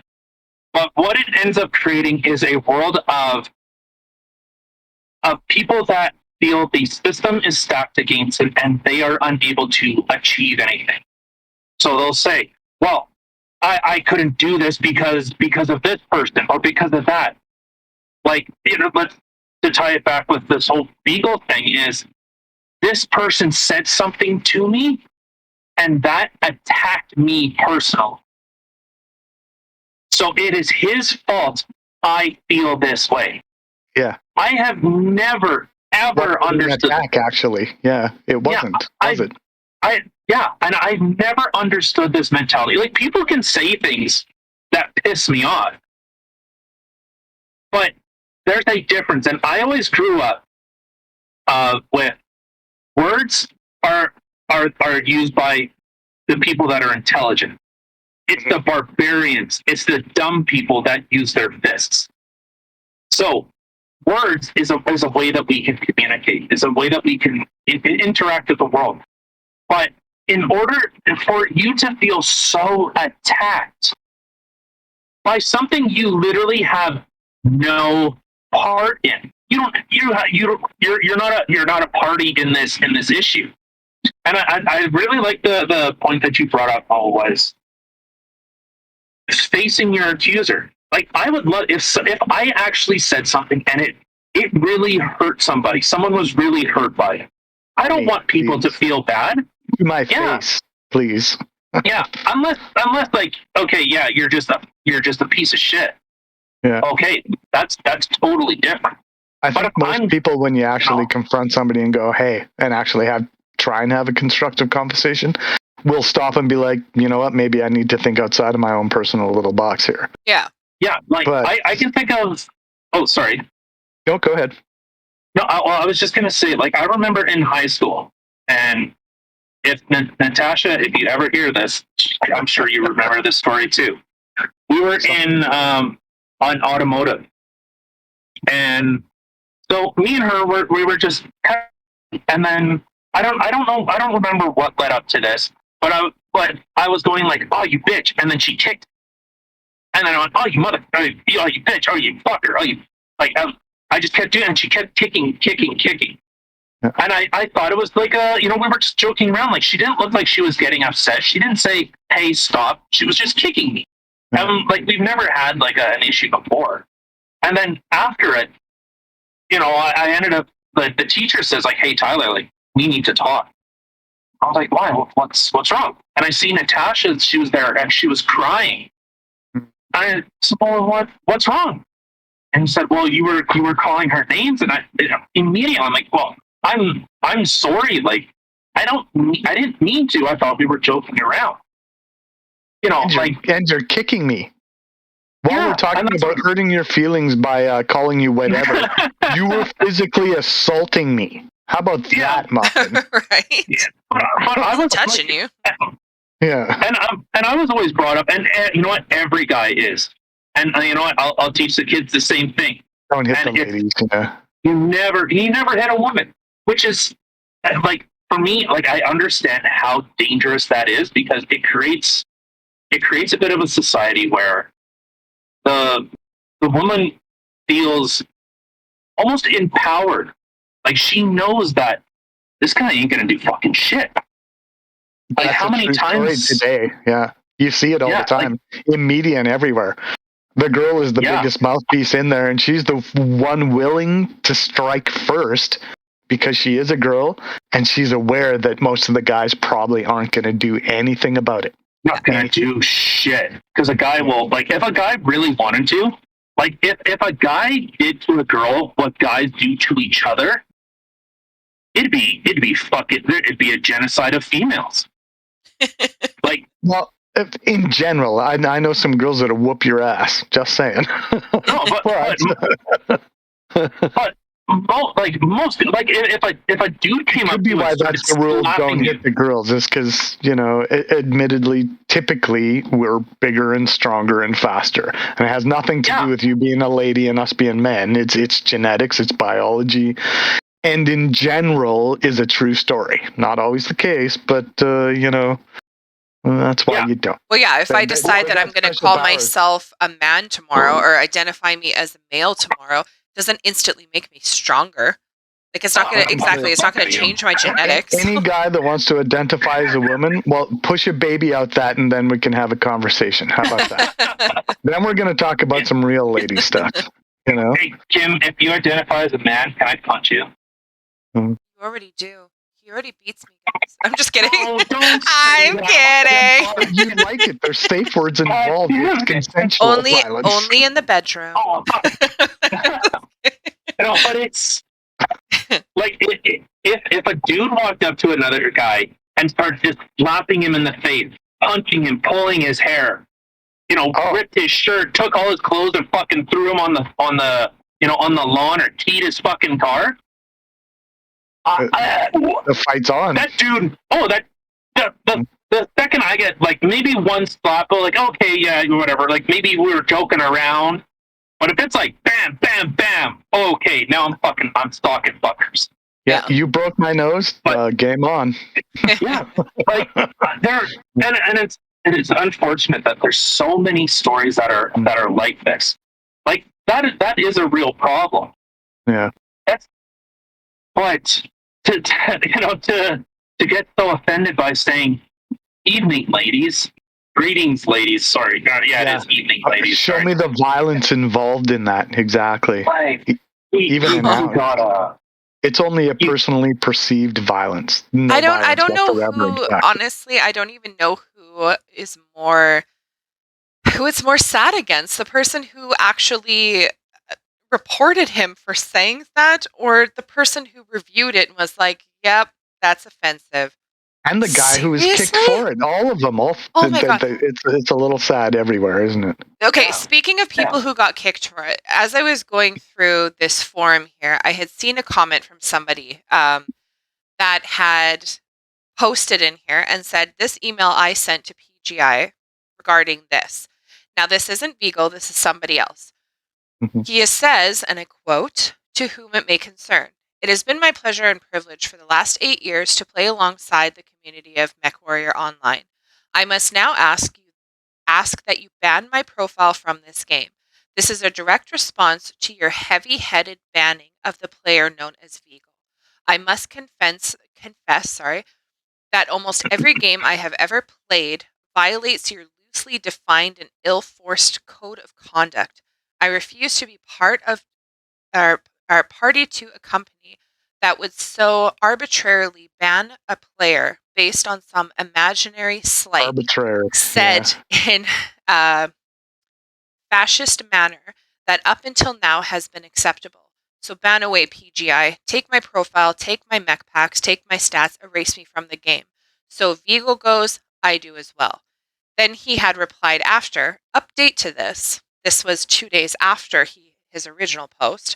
But what it ends up creating is a world of people that feel the system is stacked against them and they are unable to achieve anything. So they'll say, well, I couldn't do this because of this person or because of that. Like, let's to tie it back with this whole Viegle thing is this person said something to me and that attacked me personally. So it is his fault I feel this way. Yeah. I have never, ever understood. Attack, actually. Yeah, it wasn't, was it? And I've never understood this mentality. Like, people can say things that piss me off, but there's a difference. And I always grew up with words are used by the people that are intelligent. It's the barbarians. It's the dumb people that use their fists. So words is a way that we can communicate. Is a way that we can interact with the world. But in order for you to feel so attacked by something you literally have no part in, you're not a party in this issue. And I really like the point that you brought up, Paul, was facing your accuser. Like, I would love if I actually said something and it really hurt somebody. Someone was really hurt by it. I don't want people to feel bad. To my face, please. Yeah, unless like, okay, yeah, you're just a piece of shit. Yeah. Okay, that's totally different. I think most people, when you actually confront somebody and go, hey, and actually try and have a constructive conversation, will stop and be like, you know what, maybe I need to think outside of my own personal little box here. Yeah. Yeah, like, but I can think of, oh, sorry. No, go ahead. No, I was just going to say, like, I remember in high school, and if Natasha, if you ever hear this, I'm sure you remember this story too. We were in on automotive, and so me and her we were just, and then I don't remember what led up to this, but I was going like, oh, you bitch, and then she kicked, and then I went, oh, you mother, oh, you bitch, oh, you fucker, oh, you, like, I just kept doing it, and she kept kicking. And I thought it was like we were just joking around. Like, she didn't look like she was getting upset. She didn't say, hey, stop. She was just kicking me. Like, we've never had like an issue before. And then after it, I ended up, like, the teacher says, like, hey, Tyler, like, we need to talk. I was like, why? What's wrong? And I see Natasha, she was there and she was crying. I said, well, what's wrong? And he said, well, you were calling her names. And immediately I'm like, well, I'm sorry. Like, I didn't mean to. I thought we were joking around. And you're kicking me. While we're talking about hurting your feelings by calling you whatever, you were physically assaulting me. How about that, Muffin? Right. Yeah. But I was touching you. Yeah. And I was always brought up, and you know what? Every guy is. And you know what? I'll teach the kids the same thing. Don't hit the ladies. Yeah. He never hit a woman, which is, like, for me, like, I understand how dangerous that is, because it creates a bit of a society where the woman feels almost empowered. Like, she knows that this guy ain't gonna do fucking shit. Like, how many times today? Yeah, you see it all the time, like, in media and everywhere. The girl is the biggest mouthpiece in there, and she's the one willing to strike first because she is a girl, and she's aware that most of the guys probably aren't going to do anything about it. Not going to do shit. Because a guy will, like, if a guy really wanted to, like, if a guy did to a girl what guys do to each other, it'd be a genocide of females. Like, well, in general, I know some girls that'll whoop your ass. Just saying. No, but most, like, if a dude came up, could be why that's the rule. Don't hit the girls, is because, admittedly, typically we're bigger and stronger and faster, and it has nothing to do with you being a lady and us being men. It's genetics, it's biology, and in general is a true story. Not always the case, but that's why you don't. Well, yeah, if I decide that I'm going to call myself a man tomorrow or identify me as a male tomorrow, doesn't instantly make me stronger. Like, it's not going to, exactly, it's not going to change my genetics. Any guy that wants to identify as a woman, well, push a baby out that, and then we can have a conversation. How about that? Then we're going to talk about some real lady stuff. You know? Hey, Jim, if you identify as a man, can I punch you? You already do. He already beats me, guys. I'm just kidding. Oh, don't say I'm that. kidding. You like it. There's safe words involved. It's consensual violence. Only in the bedroom. Oh, no, but it's like if a dude walked up to another guy and started just slapping him in the face, punching him, pulling his hair, ripped his shirt, took all his clothes and fucking threw him on the lawn or keyed his fucking car. The fight's on. That dude. The second I get like maybe one slap, like okay, yeah, whatever. Like maybe we were joking around, but if it's like bam, bam, bam, okay, now I'm stalking fuckers. Yeah, you broke my nose. Game on. Yeah, like it's unfortunate that there's so many stories that are like this. Like that is a real problem. Yeah. But to get so offended by saying evening ladies, greetings ladies. Sorry, it is evening ladies. Show me the violence involved in that. Exactly. Like, even now, it's only a personally perceived violence. I don't know who. Honestly, I don't even know who it's more sad against, the person who actually reported him for saying that, or the person who reviewed it and was like, yep, that's offensive. And the guy who was kicked for it. All of them. Oh my God. It's a little sad everywhere, isn't it? Okay, speaking of people who got kicked for it, as I was going through this forum here, I had seen a comment from somebody that had posted in here and said, this email I sent to PGI regarding this. Now, this isn't Viegle, this is somebody else. He says, and I quote, "To whom it may concern, it has been my pleasure and privilege for the last 8 years to play alongside the community of MechWarrior Online. I must now ask that you ban my profile from this game. This is a direct response to your heavy-headed banning of the player known as Viegle. I must confess, that almost every game I have ever played violates your loosely defined and ill-forced code of conduct. I refuse to be part of our party to a company that would so arbitrarily ban a player based on some imaginary slight said in a fascist manner that up until now has been acceptable. So ban away PGI, take my profile, take my mech packs, take my stats, erase me from the game. So Viegle goes, I do as well." Then he had replied after, update to this. This was 2 days after his original post.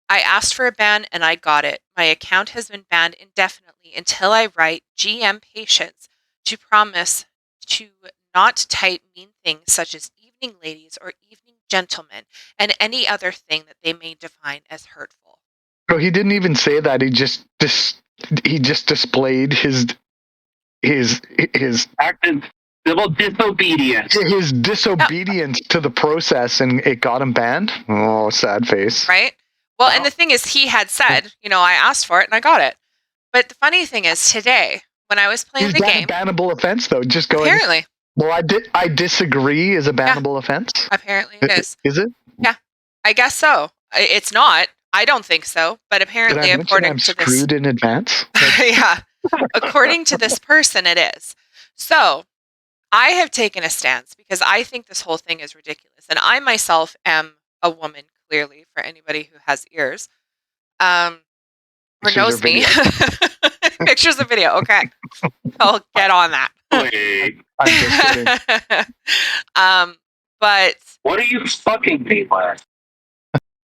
"I asked for a ban and I got it. My account has been banned indefinitely until I write GM patience to promise to not type mean things such as evening ladies or evening gentlemen and any other thing that they may define as hurtful." So he didn't even say that. He just displayed his active civil disobedience. His disobedience to the process, and it got him banned. Oh, sad face. Right? Well, and the thing is, he had said, I asked for it and I got it. But the funny thing is, today, when I was playing the game... Is that a bannable offense, though? Just going... Apparently. Well, I disagree is a bannable offense. Apparently it is. Is it? Yeah. I guess so. It's not. I don't think so. But apparently, according to this... screwed in advance? Yeah. According to this person, it is. So... I have taken a stance because I think this whole thing is ridiculous. And I myself am a woman, clearly, for anybody who has ears. Or knows me. Pictures of video. Okay. I'll get on that. Wait. I'm just kidding. But... What are you fucking people?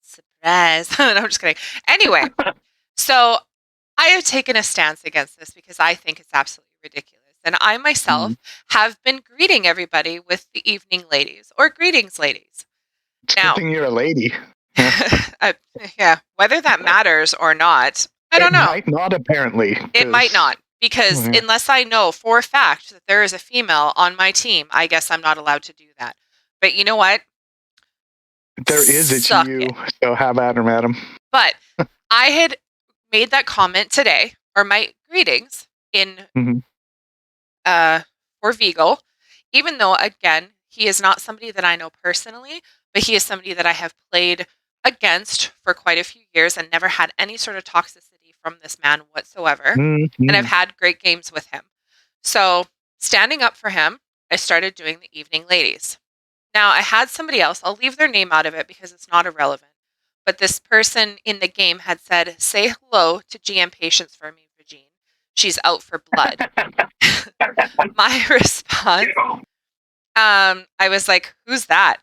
Surprise. No, I'm just kidding. Anyway, so I have taken a stance against this because I think it's absolutely ridiculous. And I myself have been greeting everybody with the evening ladies or greetings ladies. It's now, good thing you're a lady. Yeah, whether that matters or not, I don't know. It might not, apparently. It might not, because unless I know for a fact that there is a female on my team, I guess I'm not allowed to do that. But you know what? There is, it's you. So have at her, madam. But I had made that comment today, or my greetings in Mhm. for Viegle, even though, again, he is not somebody that I know personally, but he is somebody that I have played against for quite a few years and never had any sort of toxicity from this man whatsoever. And I've Mhm. had great games with him. So, standing up for him, I started doing the evening ladies. Now, I had somebody else, I'll leave their name out of it because it's not irrelevant, but this person in the game had said, "Say hello to GM Patience for me, Regine. She's out for blood." My response, I was like, "Who's that?"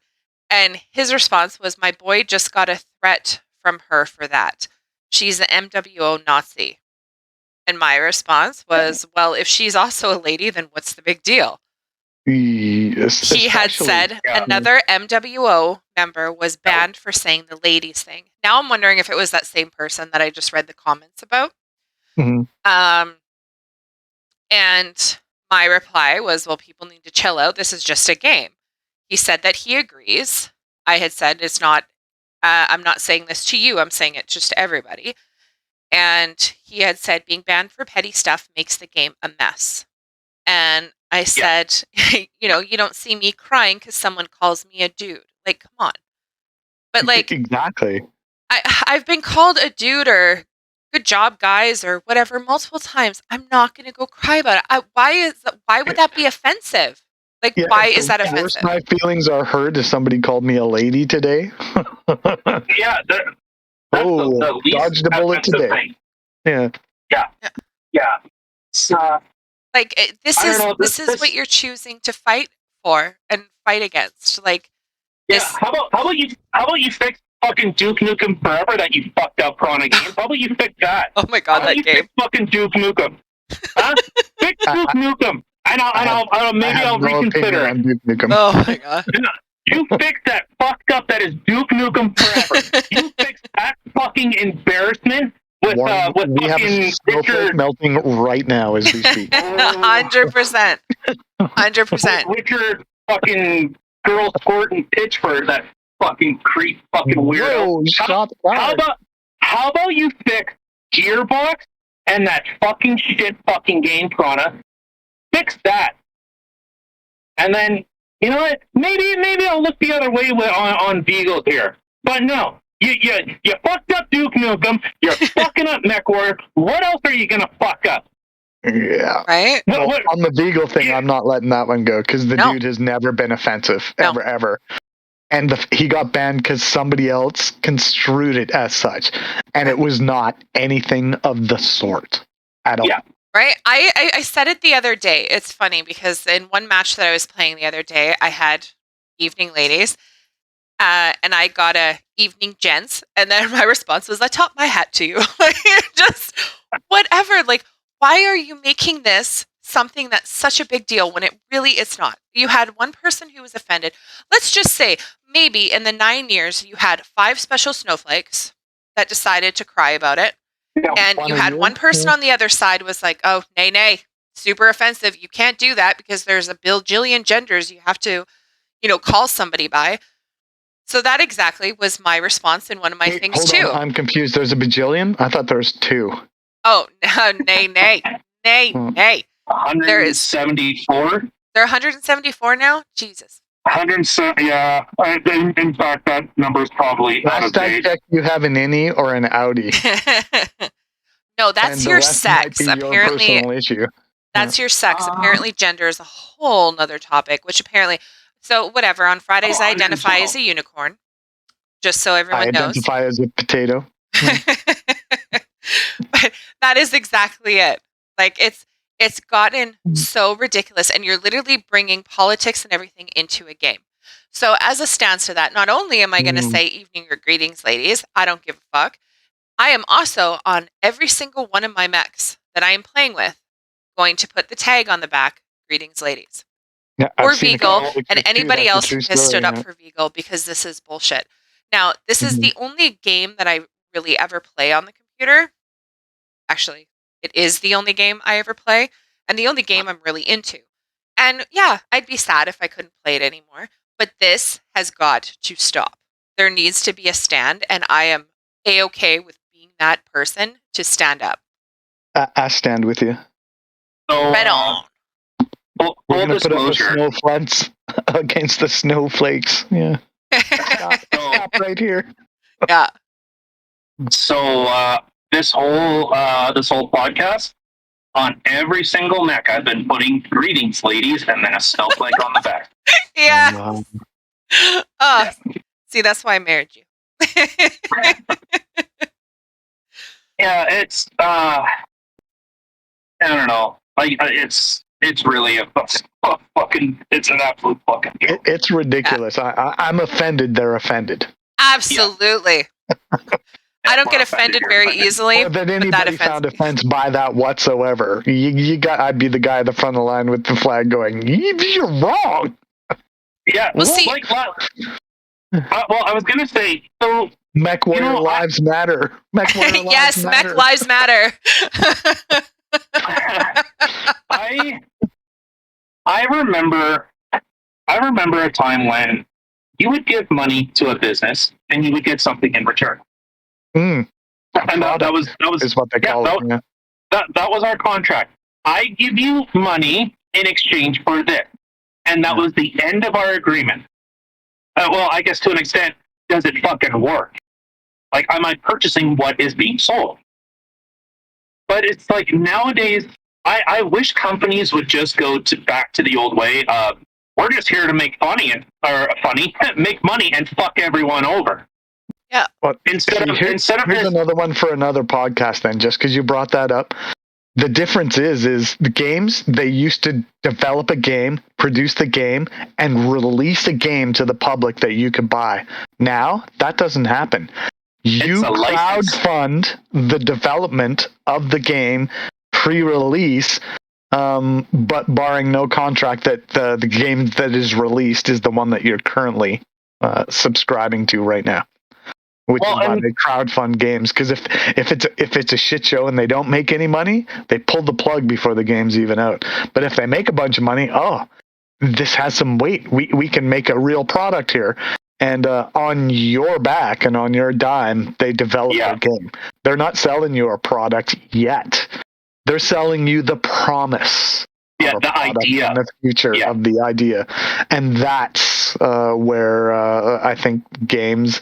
And his response was, "My boy just got a threat from her for that. She's an MWO Nazi." And my response was, "Well, if she's also a lady, then what's the big deal?" He had Especially, said another MWO member was banned for saying the ladies thing. Now I'm wondering if it was that same person that I just read the comments about. Mhm. And my reply was, "Well, people need to chill out. This is just a game." He said that he agrees. I had said, "It's not, I'm not saying this to you, I'm saying it just to everybody." And he had said, "Being banned for petty stuff makes the game a mess." And I said, "You don't see me crying because someone calls me a dude. Like, come on." But like, Exactly. I've been called a dude or "good job, guys" or whatever multiple times. I'm not going to go cry about it. Why would that be offensive? Like, Yeah, why it's is that the worst offensive? my feelings are hurt if somebody called me a lady today. Yeah, that's Oh, the least dodged a bullet offensive today. thing. Yeah. Yeah, Yeah. yeah. It's, Like, I don't know. this is what you're choosing to fight for and fight against. Like Yeah. this. How about you fix fucking Duke Nukem Forever that you fucked up on a game? How about you fix that? Oh my How god, about that you game. fix fucking Duke Nukem? Huh? Fix I, Duke Nukem, and I have I maybe have I'll no opinion reconsider it. on Duke Nukem. Oh my god. You fix that fucked up that is Duke Nukem Forever. You fix that fucking embarrassment with Warren, we have a fucking snowflake Richard melting right now as we speak. 100%. 100%. Richard fucking girl squirting Pittsburgh, that fucking creep fucking weirdo. Whoa, shot How fired. about you fix Gearbox and that fucking shit fucking game, Prana? Fix that. And then, you know what? Maybe I'll look the other way on Viegle here. But no. You fucked up Duke Nukem. You're fucking up MechWarrior. What else are you gonna fuck up? Right? Well, on the Viegle thing, I'm not letting that one go because the No. dude has never been offensive, No. ever. And he got banned because somebody else construed it as such, and it was not anything of the sort at all. Yeah. Right? I said it the other day. It's funny because in one match that I was playing the other day, I had evening ladies, and I got a evening gents, and then my response was, "I taught my hat to you." Like, just whatever. Like, why are you making this something that's such a big deal when it really is not? You had one person who was offended. Let's just say maybe in the 9 years you had 5 special snowflakes that decided to cry about it. And you had one person on the other side was like, "Oh, nay, super offensive. You can't do that because there's a bajillion genders you have to, call somebody by." So that exactly was my response in one of my things Hold too. on, I'm confused. There's a bajillion? I thought there was 2. Oh, nay. There is. 174. They're 174 now? Jesus. 107. Yeah. In fact, that number is probably out of Last I date. checked, you have an innie or an Audi. No, that's And the your rest might sex. be your Apparently, personal issue. that's your sex. Apparently, gender is a whole nother topic, which apparently, so whatever. On Fridays, I identify as a unicorn, just so I everyone knows. identify as a potato. But that is exactly it. Like, it's gotten so ridiculous, and you're literally bringing politics and everything into a game. So as a stance to that, not only am I going to say evening or greetings, ladies, I don't give a fuck. I am also on every single one of my mechs that I am playing with going to put the tag on the back, greetings, ladies. Yeah, Or I've seen a Viegle, couple and pictures too. anybody That's a else true who has stood story, up yeah. for Viegle, because this is bullshit. Now, this is the only game that I really ever play on the computer. Actually, it is the only game I ever play, and the only game I'm really into. And yeah, I'd be sad if I couldn't play it anymore, but this has got to stop. There needs to be a stand, and I am A-okay with being that person to stand up. I stand with you. So, Right on. full We're going to put up a disclosure. snow floods against the snowflakes. Yeah. Stop right here. Yeah. So this whole podcast, on every single neck, I've been putting "Greetings, ladies," and then a snowflake on the back. Yeah. Oh, see, that's why I married you. Yeah, it's I don't know. Like it's really a fucking. It's an absolute fucking joke. It's ridiculous. I'm offended. They're offended. Absolutely. I don't get offended very easily. Or that but that anybody offends found me. offense by that whatsoever. I'd be the guy at the front of the line with the flag going, "You're wrong." Yeah. Well, see, well, I was gonna say so. Mech warrior lives matter. Mech warrior yes, lives matter. Mech lives matter. I remember a time when you would give money to a business and you would get something in return. Mm. And that was is what they call it. Yeah. That was our contract. I give you money in exchange for this, and that was the end of our agreement. Well, I guess to an extent, does it fucking work? Like, am I purchasing what is being sold? But it's like nowadays, I wish companies would just go back to the old way. We're just here to make make money and fuck everyone over. Yeah. But instead of here's this, another one for another podcast. Then, just because you brought that up, the difference is the games. They used to develop a game, produce the game, and release a game to the public that you could buy. Now that doesn't happen. You crowdfund the development of the game pre-release, but barring no contract, that the game that is released is the one that you're currently subscribing to right now. Which is why they crowdfund games, because if it's a shit show and they don't make any money, they pull the plug before the game's even out. But if they make a bunch of money, this has some weight. We can make a real product here. And on your back and on your dime, they develop their game. They're not selling you a product yet. They're selling you the promise. Yeah, the idea. In the future of the idea. And that's where I think games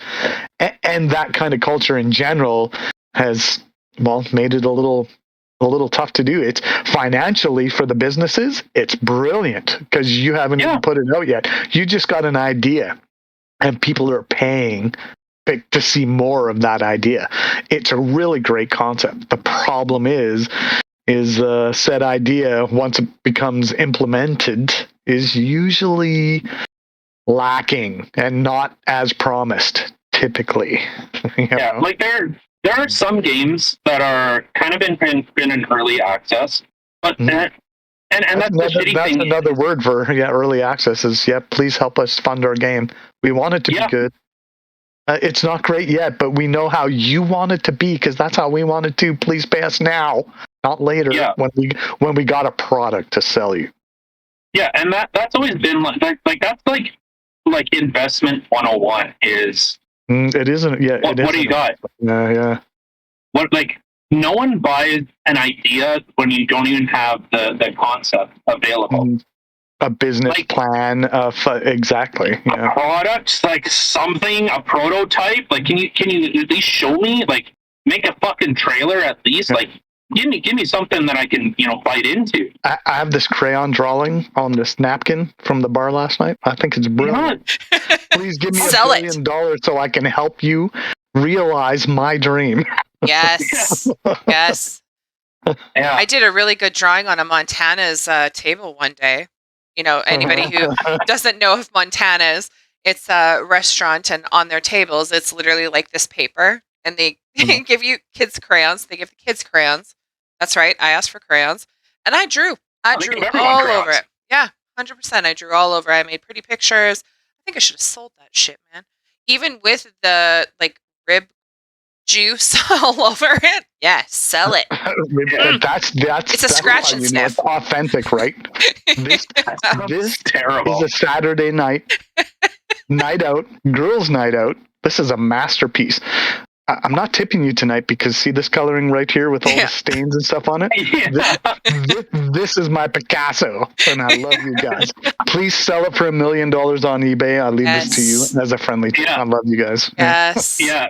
and that kind of culture in general has, made it a little tough to do. It's financially for the businesses, it's brilliant because you haven't even put it out yet. You just got an idea. And people are paying to see more of that idea. It's a really great concept. The problem is said idea, once it becomes implemented, is usually lacking and not as promised, typically. Yeah, like there are some games that are kind of in an early access, but and that's the shitty thing. That's another word for early access is please help us fund our game. We want it to be good. It's not great yet, but we know how you want it to be because that's how we want it to. Please pay us now, not later when we got a product to sell you. Yeah, and that's always been like that's like investment 101 is. It isn't. Yeah. What do you got? Yeah. What no one buys an idea when you don't even have the concept available. A business plan, exactly. A product, like something, a prototype. Like, can you at least show me? Like, make a fucking trailer at least. Like, give me something that I can bite into. I have this crayon drawing on this napkin from the bar last night. I think it's brilliant. Please give me $1 billion so I can help you realize my dream. Yes. Yes. Yeah. I did a really good drawing on a Montana's table one day. Anybody who doesn't know of Montana's, it's a restaurant, and on their tables, it's literally like this paper, and they give you kids crayons. They give the kids crayons. That's right. I asked for crayons, and I drew all over it. Yeah, 100%. I drew all over. I made pretty pictures. I think I should have sold that shit, man. Even with the rib juice all over it. Yeah, sell it. It's a scratch and sniff. It's authentic, right? This terrible. is a Saturday night out, girls' night out. This is a masterpiece. I'm not tipping you tonight because see this coloring right here with all the stains and stuff on it? This is my Picasso, and I love you guys. Please sell it for $1 million on eBay. I'll leave this to you as a friendly tip. I love you guys. Yes. Yeah.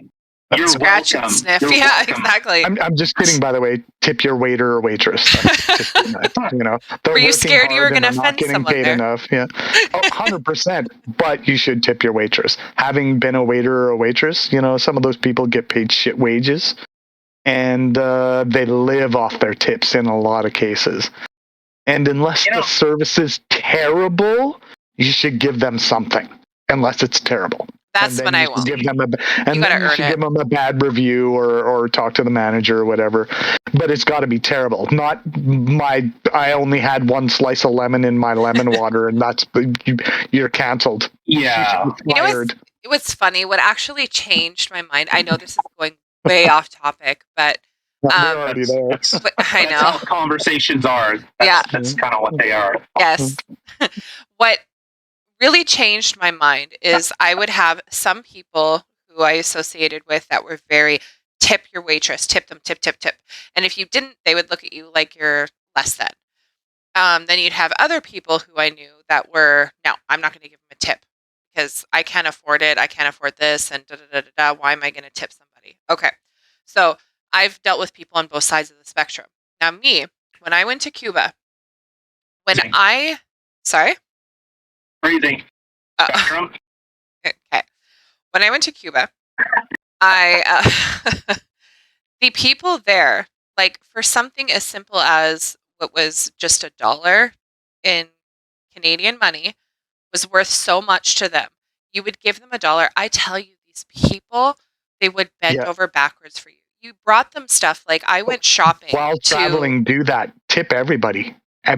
You're Scratch welcome. and sniff. You're Yeah, welcome. exactly. I'm just kidding, by the way. Tip your waiter or waitress. That's just nice. You know, they're Were you working scared you were hard and going to they're not offend getting someone paid there? enough. Yeah, 100%. But you should tip your waitress. Having been a waiter or a waitress, you know, some of those people get paid shit wages, and they live off their tips in a lot of cases. And unless the service is terrible, you should give them something. Unless it's terrible. That's when I won't. Give them you should give them a bad review or talk to the manager or whatever. But it's got to be terrible. Not I only had one slice of lemon in my lemon water, and you're canceled. Yeah. You know what's funny? What actually changed my mind? I know this is going way off topic, but they're already there. I know. That's how conversations are. That's kind of what they are. Yes. What really changed my mind is I would have some people who I associated with that were very tip your waitress, tip them, tip. And if you didn't, they would look at you like you're less than. Then you'd have other people who I knew that were, no, I'm not going to give them a tip because I can't afford it. I can't afford this and da. Why am I going to tip somebody? Okay. So I've dealt with people on both sides of the spectrum. Now when I went to Cuba, sorry? Breathing. Okay. When I went to Cuba, the people there, like for something as simple as what was just $1 in Canadian money, was worth so much to them. You would give them $1. I tell you, these people, they would bend over backwards for you. You brought them stuff like I went shopping while traveling. Do that. Tip everybody. $1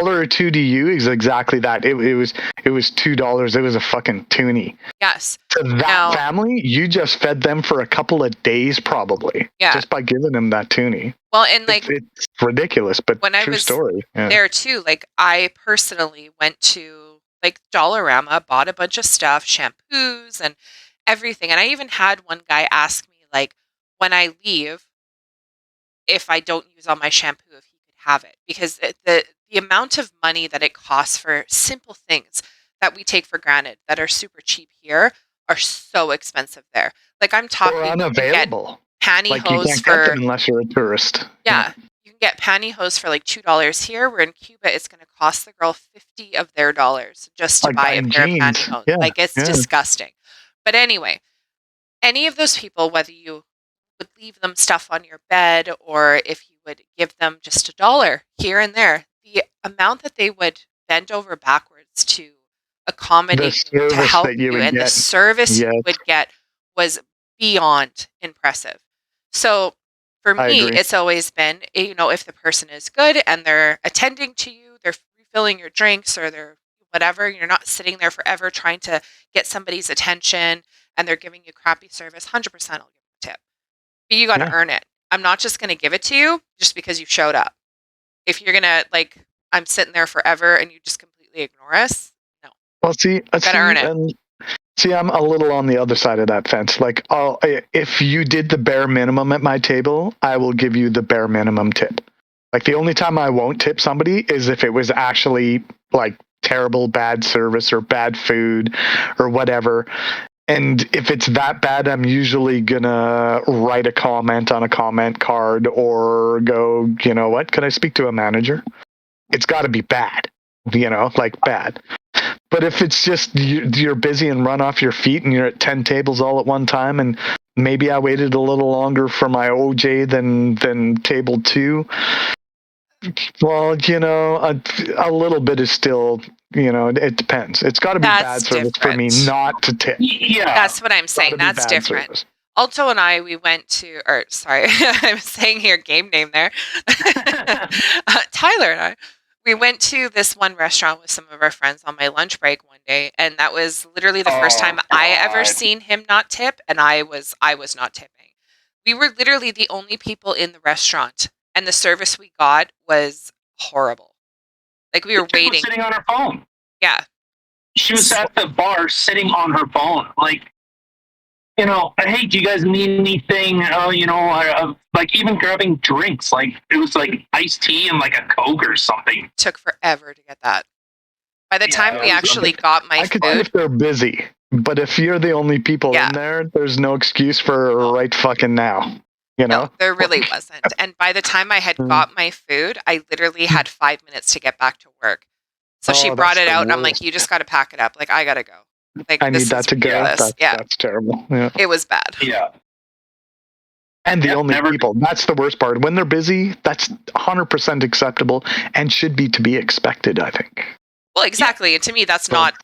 or $2 to you is exactly that. It was $2. It was a fucking toonie. Yes. To that family, you just fed them for a couple of days, probably. Yeah. Just by giving them that toonie. Well, and like it's ridiculous, but when true I was story. there too, like I personally went to like Dollarama, bought a bunch of stuff, shampoos and everything, and I even had one guy ask me like when I leave if I don't use all my shampoo if he could have it, because the amount of money that it costs for simple things that we take for granted that are super cheap here are so expensive there. Like I'm talking, or unavailable. Pantyhose like you can't get them unless you're a tourist. Yeah, you can get pantyhose for like $2 here. Where in Cuba, it's going to cost the girl $50 of their dollars just to buy a pair of pantyhose. Yeah, like it's disgusting. But anyway, any of those people, whether you would leave them stuff on your bed or if you would give them just $1 here and there, the amount that they would bend over backwards to accommodate you, to help you, and the service you would get was beyond impressive. So for me, it's always been, you know, if the person is good and they're attending to you, they're refilling your drinks or they're whatever, you're not sitting there forever trying to get somebody's attention and they're giving you crappy service, 100% I'll give them a tip. But you got to earn it. I'm not just going to give it to you just because you showed up. If you're going to, like, I'm sitting there forever and you just completely ignore us, no. Well, see, gotta earn it. See, I'm a little on the other side of that fence. Like, if you did the bare minimum at my table, I will give you the bare minimum tip. Like, the only time I won't tip somebody is if it was actually, like, terrible, bad service or bad food or whatever. And if it's that bad, I'm usually going to write a comment on a comment card or go, you know what, can I speak to a manager? It's got to be bad, you know, like bad. But if it's just you're busy and run off your feet and you're at 10 tables all at one time, and maybe I waited a little longer for my OJ than table 2, well, you know, a little bit is still, you know, it depends. It's got to be bad service for me not to tip. Yeah. That's what I'm saying. That's different. Service. Alto and I, we went to, or sorry, I'm saying here game name there. Tyler and I. We went to this one restaurant with some of our friends on my lunch break one day, and that was literally the first time I ever seen him not tip, and I was not tipping. We were literally the only people in the restaurant, and the service we got was horrible. Like we were waiting, was sitting on her phone. Yeah, she was at the bar sitting on her phone. Like hey, do you guys need anything? Like even grabbing drinks, like it was like iced tea and like a Coke or something. Took forever to get that. By the time we it was- actually got my I could see food, if they're busy, but if you're the only people Yeah. in there, there's no excuse for No. right fucking now. You know? no, there really wasn't. And by the time I had Mm. got my food, I literally had 5 minutes to get back to work. So she Oh, brought that's it the out, and I'm like, worst. "You just got to pack it up. Like, I gotta go. Like, I this need that is to go. ridiculous." That's terrible. Yeah. It was bad. Yeah. And the Yep, only never- people, that's the worst part. When they're busy, that's 100% acceptable and should be to be expected, I think. Well, exactly. And to me, that's not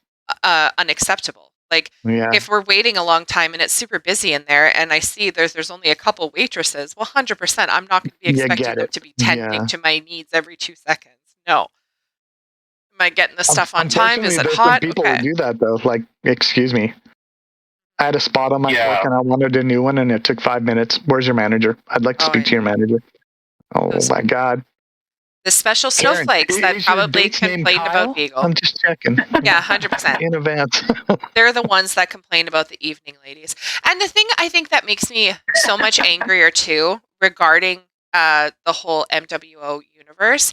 unacceptable. Like, Yeah. if we're waiting a long time and it's super busy in there, and I see there's only a couple waitresses, well, 100%, I'm not going to be You expecting get them it. to be tending Yeah. to my needs every 2 seconds. No. Am I getting the stuff on time? Is Unfortunately, it there's hot? some people Okay. who do that, though. Like, excuse me. I had a spot on my Yeah. fork and I wanted a new one, and it took 5 minutes. Where's your manager? I'd like to Oh, speak I to your manager. Oh, Those- my God. The special Karen, snowflakes that is your probably date's name complained Kyle? about Viegle. I'm just checking. Yeah, 100%. In advance. They're the ones that complain about the evening ladies. And the thing I think that makes me so much angrier too regarding the whole MWO universe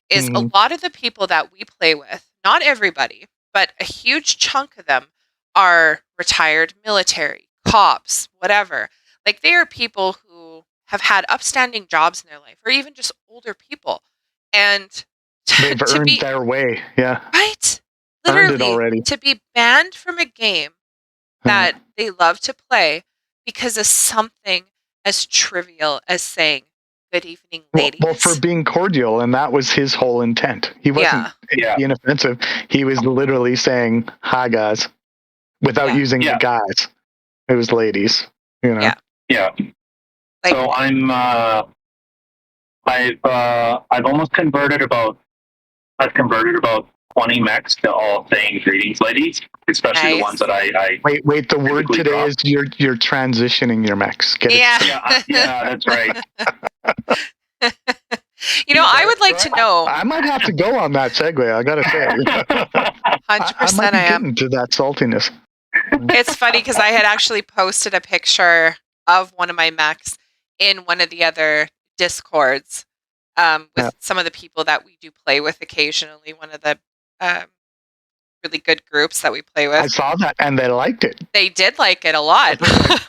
is a lot of the people that we play with, not everybody, but a huge chunk of them are retired military, cops, whatever. Like, they are people who have had upstanding jobs in their life, or even just older people. And They've to earned be their way. Yeah. right, Earned it literally, already. to be banned from a game that they love to play because of something as trivial as saying "Good evening, ladies." Well, for being cordial, and that was his whole intent. He wasn't Yeah. being offensive. He was literally saying, "Hi, guys," without Yeah. using Yeah. the guys. It was ladies. You know. Yeah. Yeah. Like, So I've almost converted about 20 mechs to all saying greetings, ladies, especially Nice. the ones that I Wait. The word Typically today drop. is you're transitioning your mechs. Get it? yeah. yeah, that's right. I would like to know. I might have to go on that segue. I gotta say, 100% I I am. getting to that saltiness. It's funny because I had actually posted a picture of one of my mechs in one of the other discords with some of the people that we do play with occasionally. One of the really good groups that we play I with. saw that, and they liked it. They did like it a lot.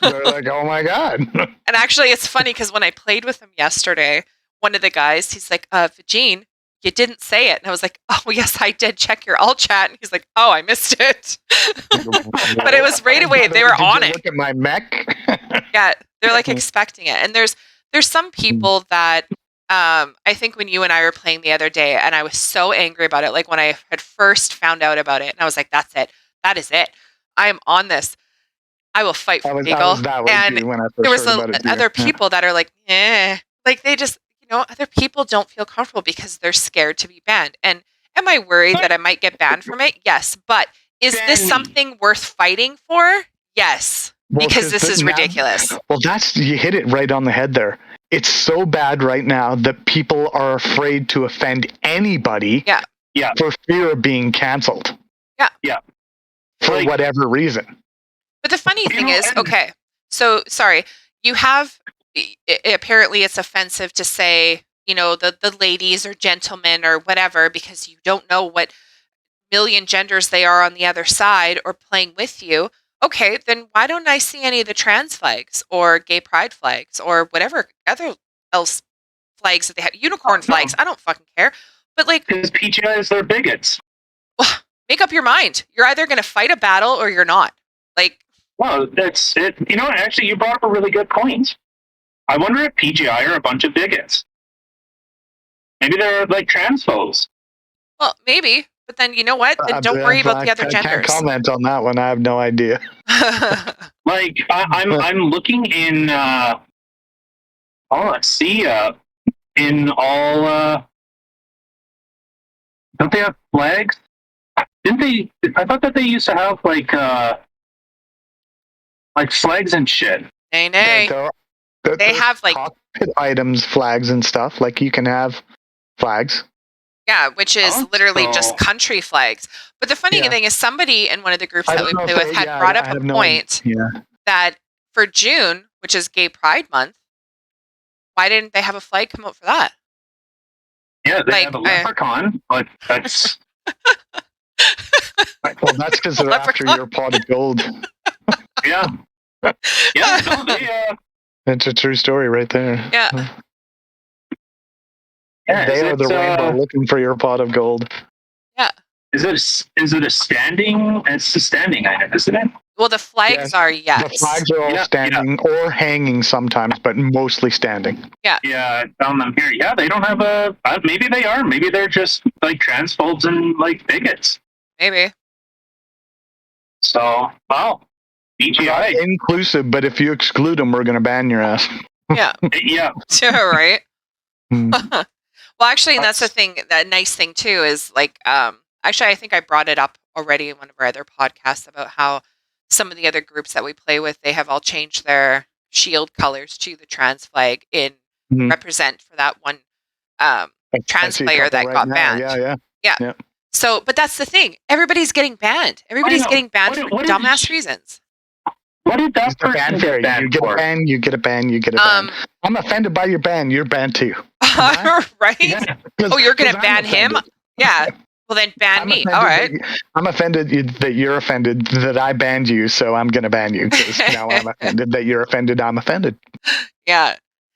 They're like, "Oh my God!" And actually, it's funny because when I played with him yesterday, one of the guys, he's like, Vagine, you didn't say it. And I was like, "Oh, yes, I did. Check your all chat." And he's like, "Oh, I missed it." But it was right away. They were Did you on it. Look at my mech. Yeah, they're like expecting it. And there's some people that I think when you and I were playing the other day, and I was so angry about it, like when I had first found out about it, and I was like, "That's it. That is it. I am on this. I will fight for I was Eagle." that way And too when I first there was heard about it too. other people that are like, like they just, other people don't feel comfortable because they're scared to be banned. And am I worried that I might get banned from it? Yes. But is this something worth fighting for? Yes. Well, Because this is ridiculous. Well, you hit it right on the head there. It's so bad right now that people are afraid to offend anybody for fear of being canceled. Yeah. For whatever reason. But the funny thing is, okay, so sorry, you have, apparently it's offensive to say, the ladies or gentlemen or whatever, because you don't know what million genders they are on the other side or playing with you. Okay, then why don't I see any of the trans flags or gay pride flags or whatever other else flags that they have? Unicorn flags, I don't fucking care. But because PGIs, they're bigots. Make up your mind. You're either going to fight a battle or you're not. Well, that's it. Actually, you brought up a really good point. I wonder if PGI are a bunch of bigots. Maybe they're like transphobes. Well, maybe. But then you know what? Then don't worry about the other genders. I can't comment on that one. I have no idea. I'm looking in. Let's see. In all. Don't they have flags? Didn't they? I thought that they used to have like flags and shit. Nay. They have like cockpit items, flags and stuff. Like you can have flags. Yeah, which is literally just country flags. But the funny thing is, somebody in one of the groups that we play with had brought up a point that for June, which is Gay Pride Month, why didn't they have a flag come out for that? Yeah, they have a leprechaun, but that's... Well, that's because they're after your pot of gold. Yeah. Yeah, no, It's a true story right there. Yeah. They are the rainbow looking for your pot of gold. Yeah. Is it a standing? It's a standing item, isn't it? Well, the flags are, yes. The flags are all standing or hanging sometimes, but mostly standing. Yeah. Yeah, I found them here. Yeah, they don't have a... maybe they are. Maybe they're just like transphobes and like bigots. Maybe. So, wow. BGI. Inclusive, but if you exclude them, we're going to ban your ass. Yeah. Yeah. Yeah, right? Well, actually, and that's the thing, that nice thing too is like, actually, I think I brought it up already in one of our other podcasts about how some of the other groups that we play with, they have all changed their shield colors to the trans flag in represent for that one trans player that got banned. Yeah. So, but that's the thing. Everybody's getting banned. Everybody's getting banned for dumbass reasons. What did that person get banned You get a ban, you get a ban, you get a ban. I'm offended by your ban. You're banned too. Right? Yeah. Oh, you're going to ban him? Yeah. Well, then ban me. All right. I'm offended that you're offended that I banned you, so I'm going to ban you because now I'm offended that you're offended. I'm offended. Yeah.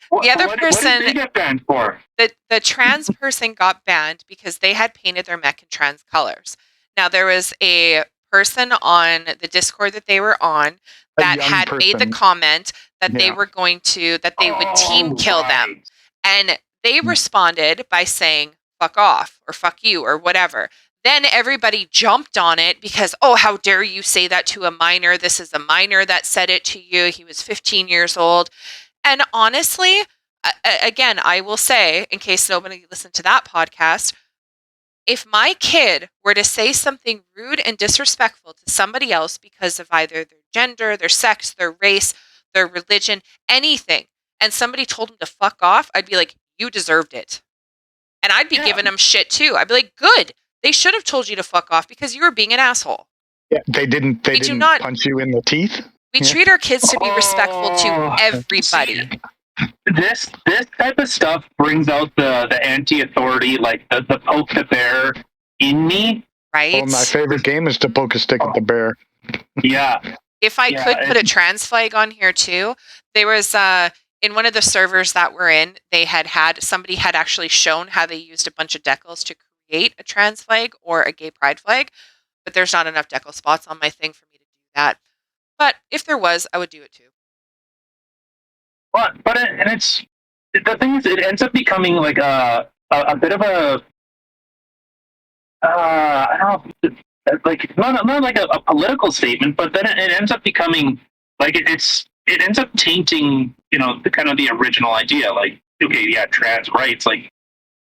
The other person, what did they get banned for? The trans person got banned because they had painted their mech in trans colors. Now, there was a person on the Discord that they were on that had made the comment that they were going to, that they would team kill them. And they responded by saying, fuck off, or fuck you, or whatever. Then everybody jumped on it because, oh, how dare you say that to a minor? This is a minor that said it to you. He was 15 years old. And honestly, again, I will say, in case nobody listened to that podcast, if my kid were to say something rude and disrespectful to somebody else because of either their gender, their sex, their race, their religion, anything, and somebody told him to fuck off, I'd be like, you deserved it. And I'd be giving them shit too. I'd be like, good. They should have told you to fuck off because you were being an asshole. Yeah, they didn't punch you in the teeth. We treat our kids to be respectful to everybody. See, this type of stuff brings out the anti-authority, like the poke the bear in me. Right. Well, my favorite game is to poke a stick at the bear. Yeah. If I could put a trans flag on here too, there was in one of the servers that we're in, somebody had actually shown how they used a bunch of decals to create a trans flag or a gay pride flag, but there's not enough decal spots on my thing for me to do that. But if there was, I would do it too. But it's the thing is, it ends up becoming like a bit of a I don't know, like not like a political statement, but then it ends up becoming like it ends up tainting, the kind of the original idea. Like, okay, yeah, trans rights. Like,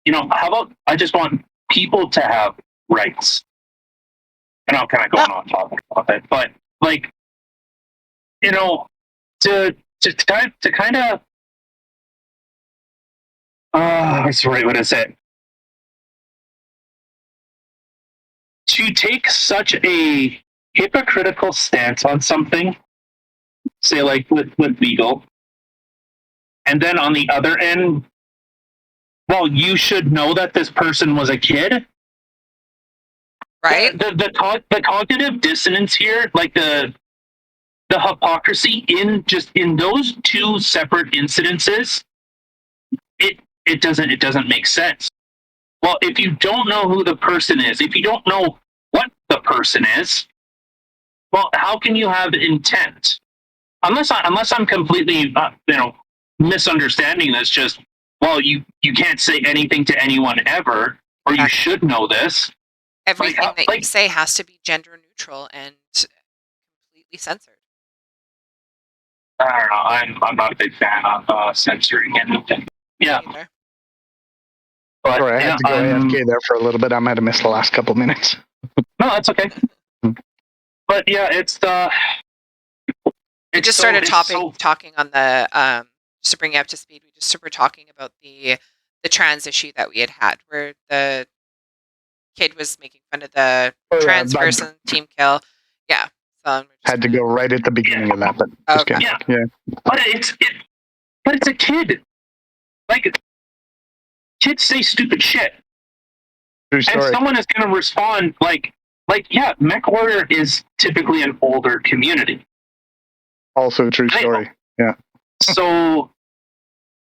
how about I just want people to have rights? And I'm kind of going on topic about it, but like, to kind of what's the right way to say it? To take such a hypocritical stance on something, say like with Viegle, and then on the other end, well, you should know that this person was a kid. Right. The cognitive dissonance here, like the hypocrisy in those two separate incidences, it doesn't make sense. Well, if you don't know who the person is, if you don't know what the person is, well, how can you have intent? Unless I'm completely misunderstanding this. Just, well, you can't say anything to anyone ever, or you should know this. Everything that you say has to be gender neutral and completely censored. I don't know. I'm not a big fan of censoring anything. Yeah. But sorry, I had to go AFK there for a little bit. I might have missed the last couple minutes. No, that's okay. But yeah, it's we just started talking on the just to bring you up to speed. We just were talking about the trans issue that we had where the kid was making fun of the trans person team kill. Yeah. So Had to go right at the beginning of that, but just Okay. kidding. Yeah. Yeah. But it's a kid. Like, kids say stupid shit. True And story. someone is going to respond yeah, MechWarrior is typically an older community. Also a true story. Yeah. So,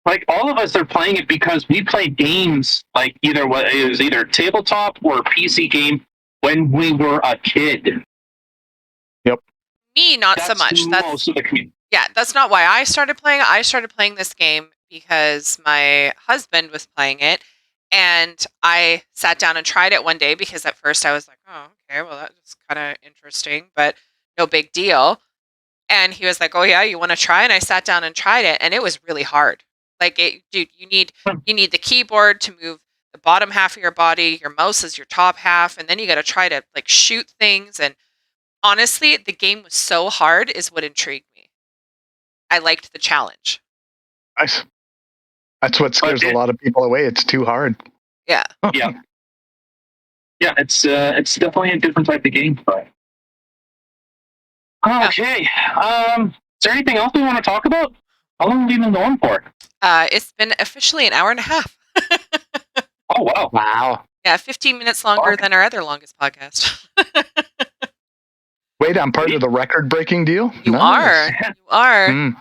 like, all of us are playing it because we played games, like, it was either tabletop or a PC game when we were a kid. Me, not so That's much. most of the community. Yeah, that's not why I started playing. I started playing this game because my husband was playing it, and I sat down and tried it one day because at first I was like, oh, okay, well, that's kind of interesting, but no big deal. And he was like, oh, yeah, you want to try? And I sat down and tried it, and it was really hard. Like, dude, you need the keyboard to move the bottom half of your body. Your mouse is your top half, and then you got to try to, like, shoot things. And honestly, the game was so hard is what intrigued me. I liked the challenge. Nice. That's what scares a lot of people away. It's too hard. Yeah. Yeah. Yeah, it's definitely a different type of game. But okay. Is there anything else we want to talk about? How long have we been going for? It's been officially an hour and a half. Oh, wow. Wow. Yeah, 15 minutes longer than our other longest podcast. Wait, I'm part of the record-breaking deal? You are. You are. Mm.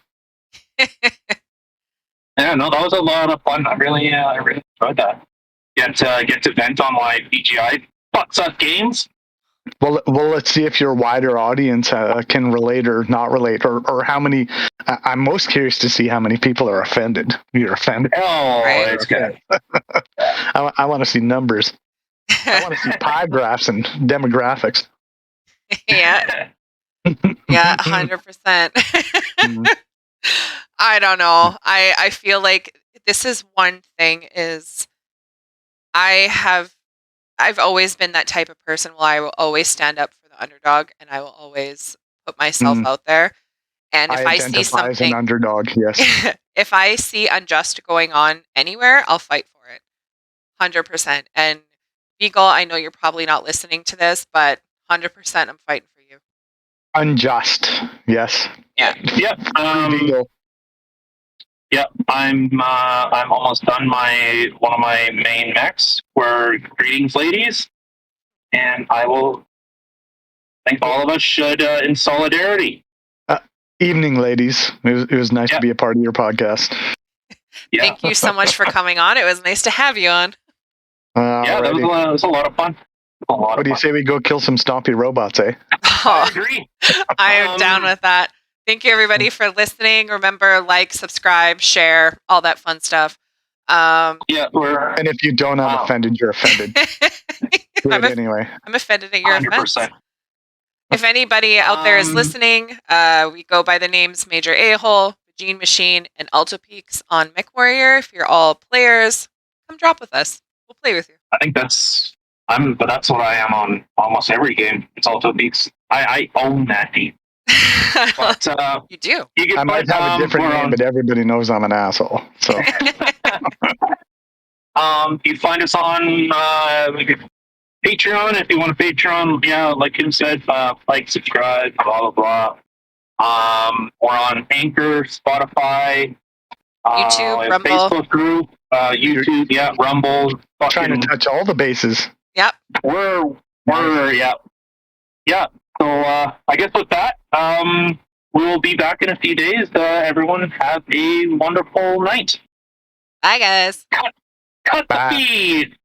Yeah, no, that was a lot of fun. I really enjoyed that. Get to vent on my BGI fucks up games. Well, let's see if your wider audience can relate or not relate, or how many. I'm most curious to see how many people are offended. You're offended. Oh, Right. it's good. I want to see numbers. I want to see pie graphs and demographics. Yeah. Yeah, 100%. Mm. I don't know. I feel like this is one thing is I've always been that type of person where I will always stand up for the underdog and I will always put myself out there. And if I see identify as an something, underdog, yes. if I see unjust going on anywhere, I'll fight for it. 100%. And Viegle, I know you're probably not listening to this, but 100% I'm fighting for you. Unjust, yes. Yeah. Yep. Yep. I'm almost done one of my main mechs. We're greetings, ladies, and I think all of us should in solidarity. Evening, ladies. It was nice to be a part of your podcast. Yeah. Thank you so much for coming on. It was nice to have you on. Yeah, that was a lot of fun. What do you say we go kill some stompy robots, eh? I agree. I am down with that. Thank you, everybody, for listening. Remember, like, subscribe, share, all that fun stuff. Yeah, and if you don't, I'm offended. You're offended. Do it anyway. I'm offended at your 100%. offense. If anybody out there is listening, we go by the names Major A-Hole, Gene Machine, and Alto Peaks on MechWarrior. If you're all players, come drop with us. We'll play with you. I think that's what I am on almost every game. It's Alto Peaks. I own that game. But you do. I might have a different name, but everybody knows I'm an asshole. So you find us on Patreon if you want to Patreon. Yeah, like Kim said, like, subscribe, blah blah blah. We're on Anchor, Spotify, YouTube, Rumble, Facebook group, YouTube, yeah, Rumble. Trying to touch all the bases. Yep. We're yeah. So I guess with that, we'll be back in a few days. Everyone have a wonderful night. Bye, guys. Cut the feed.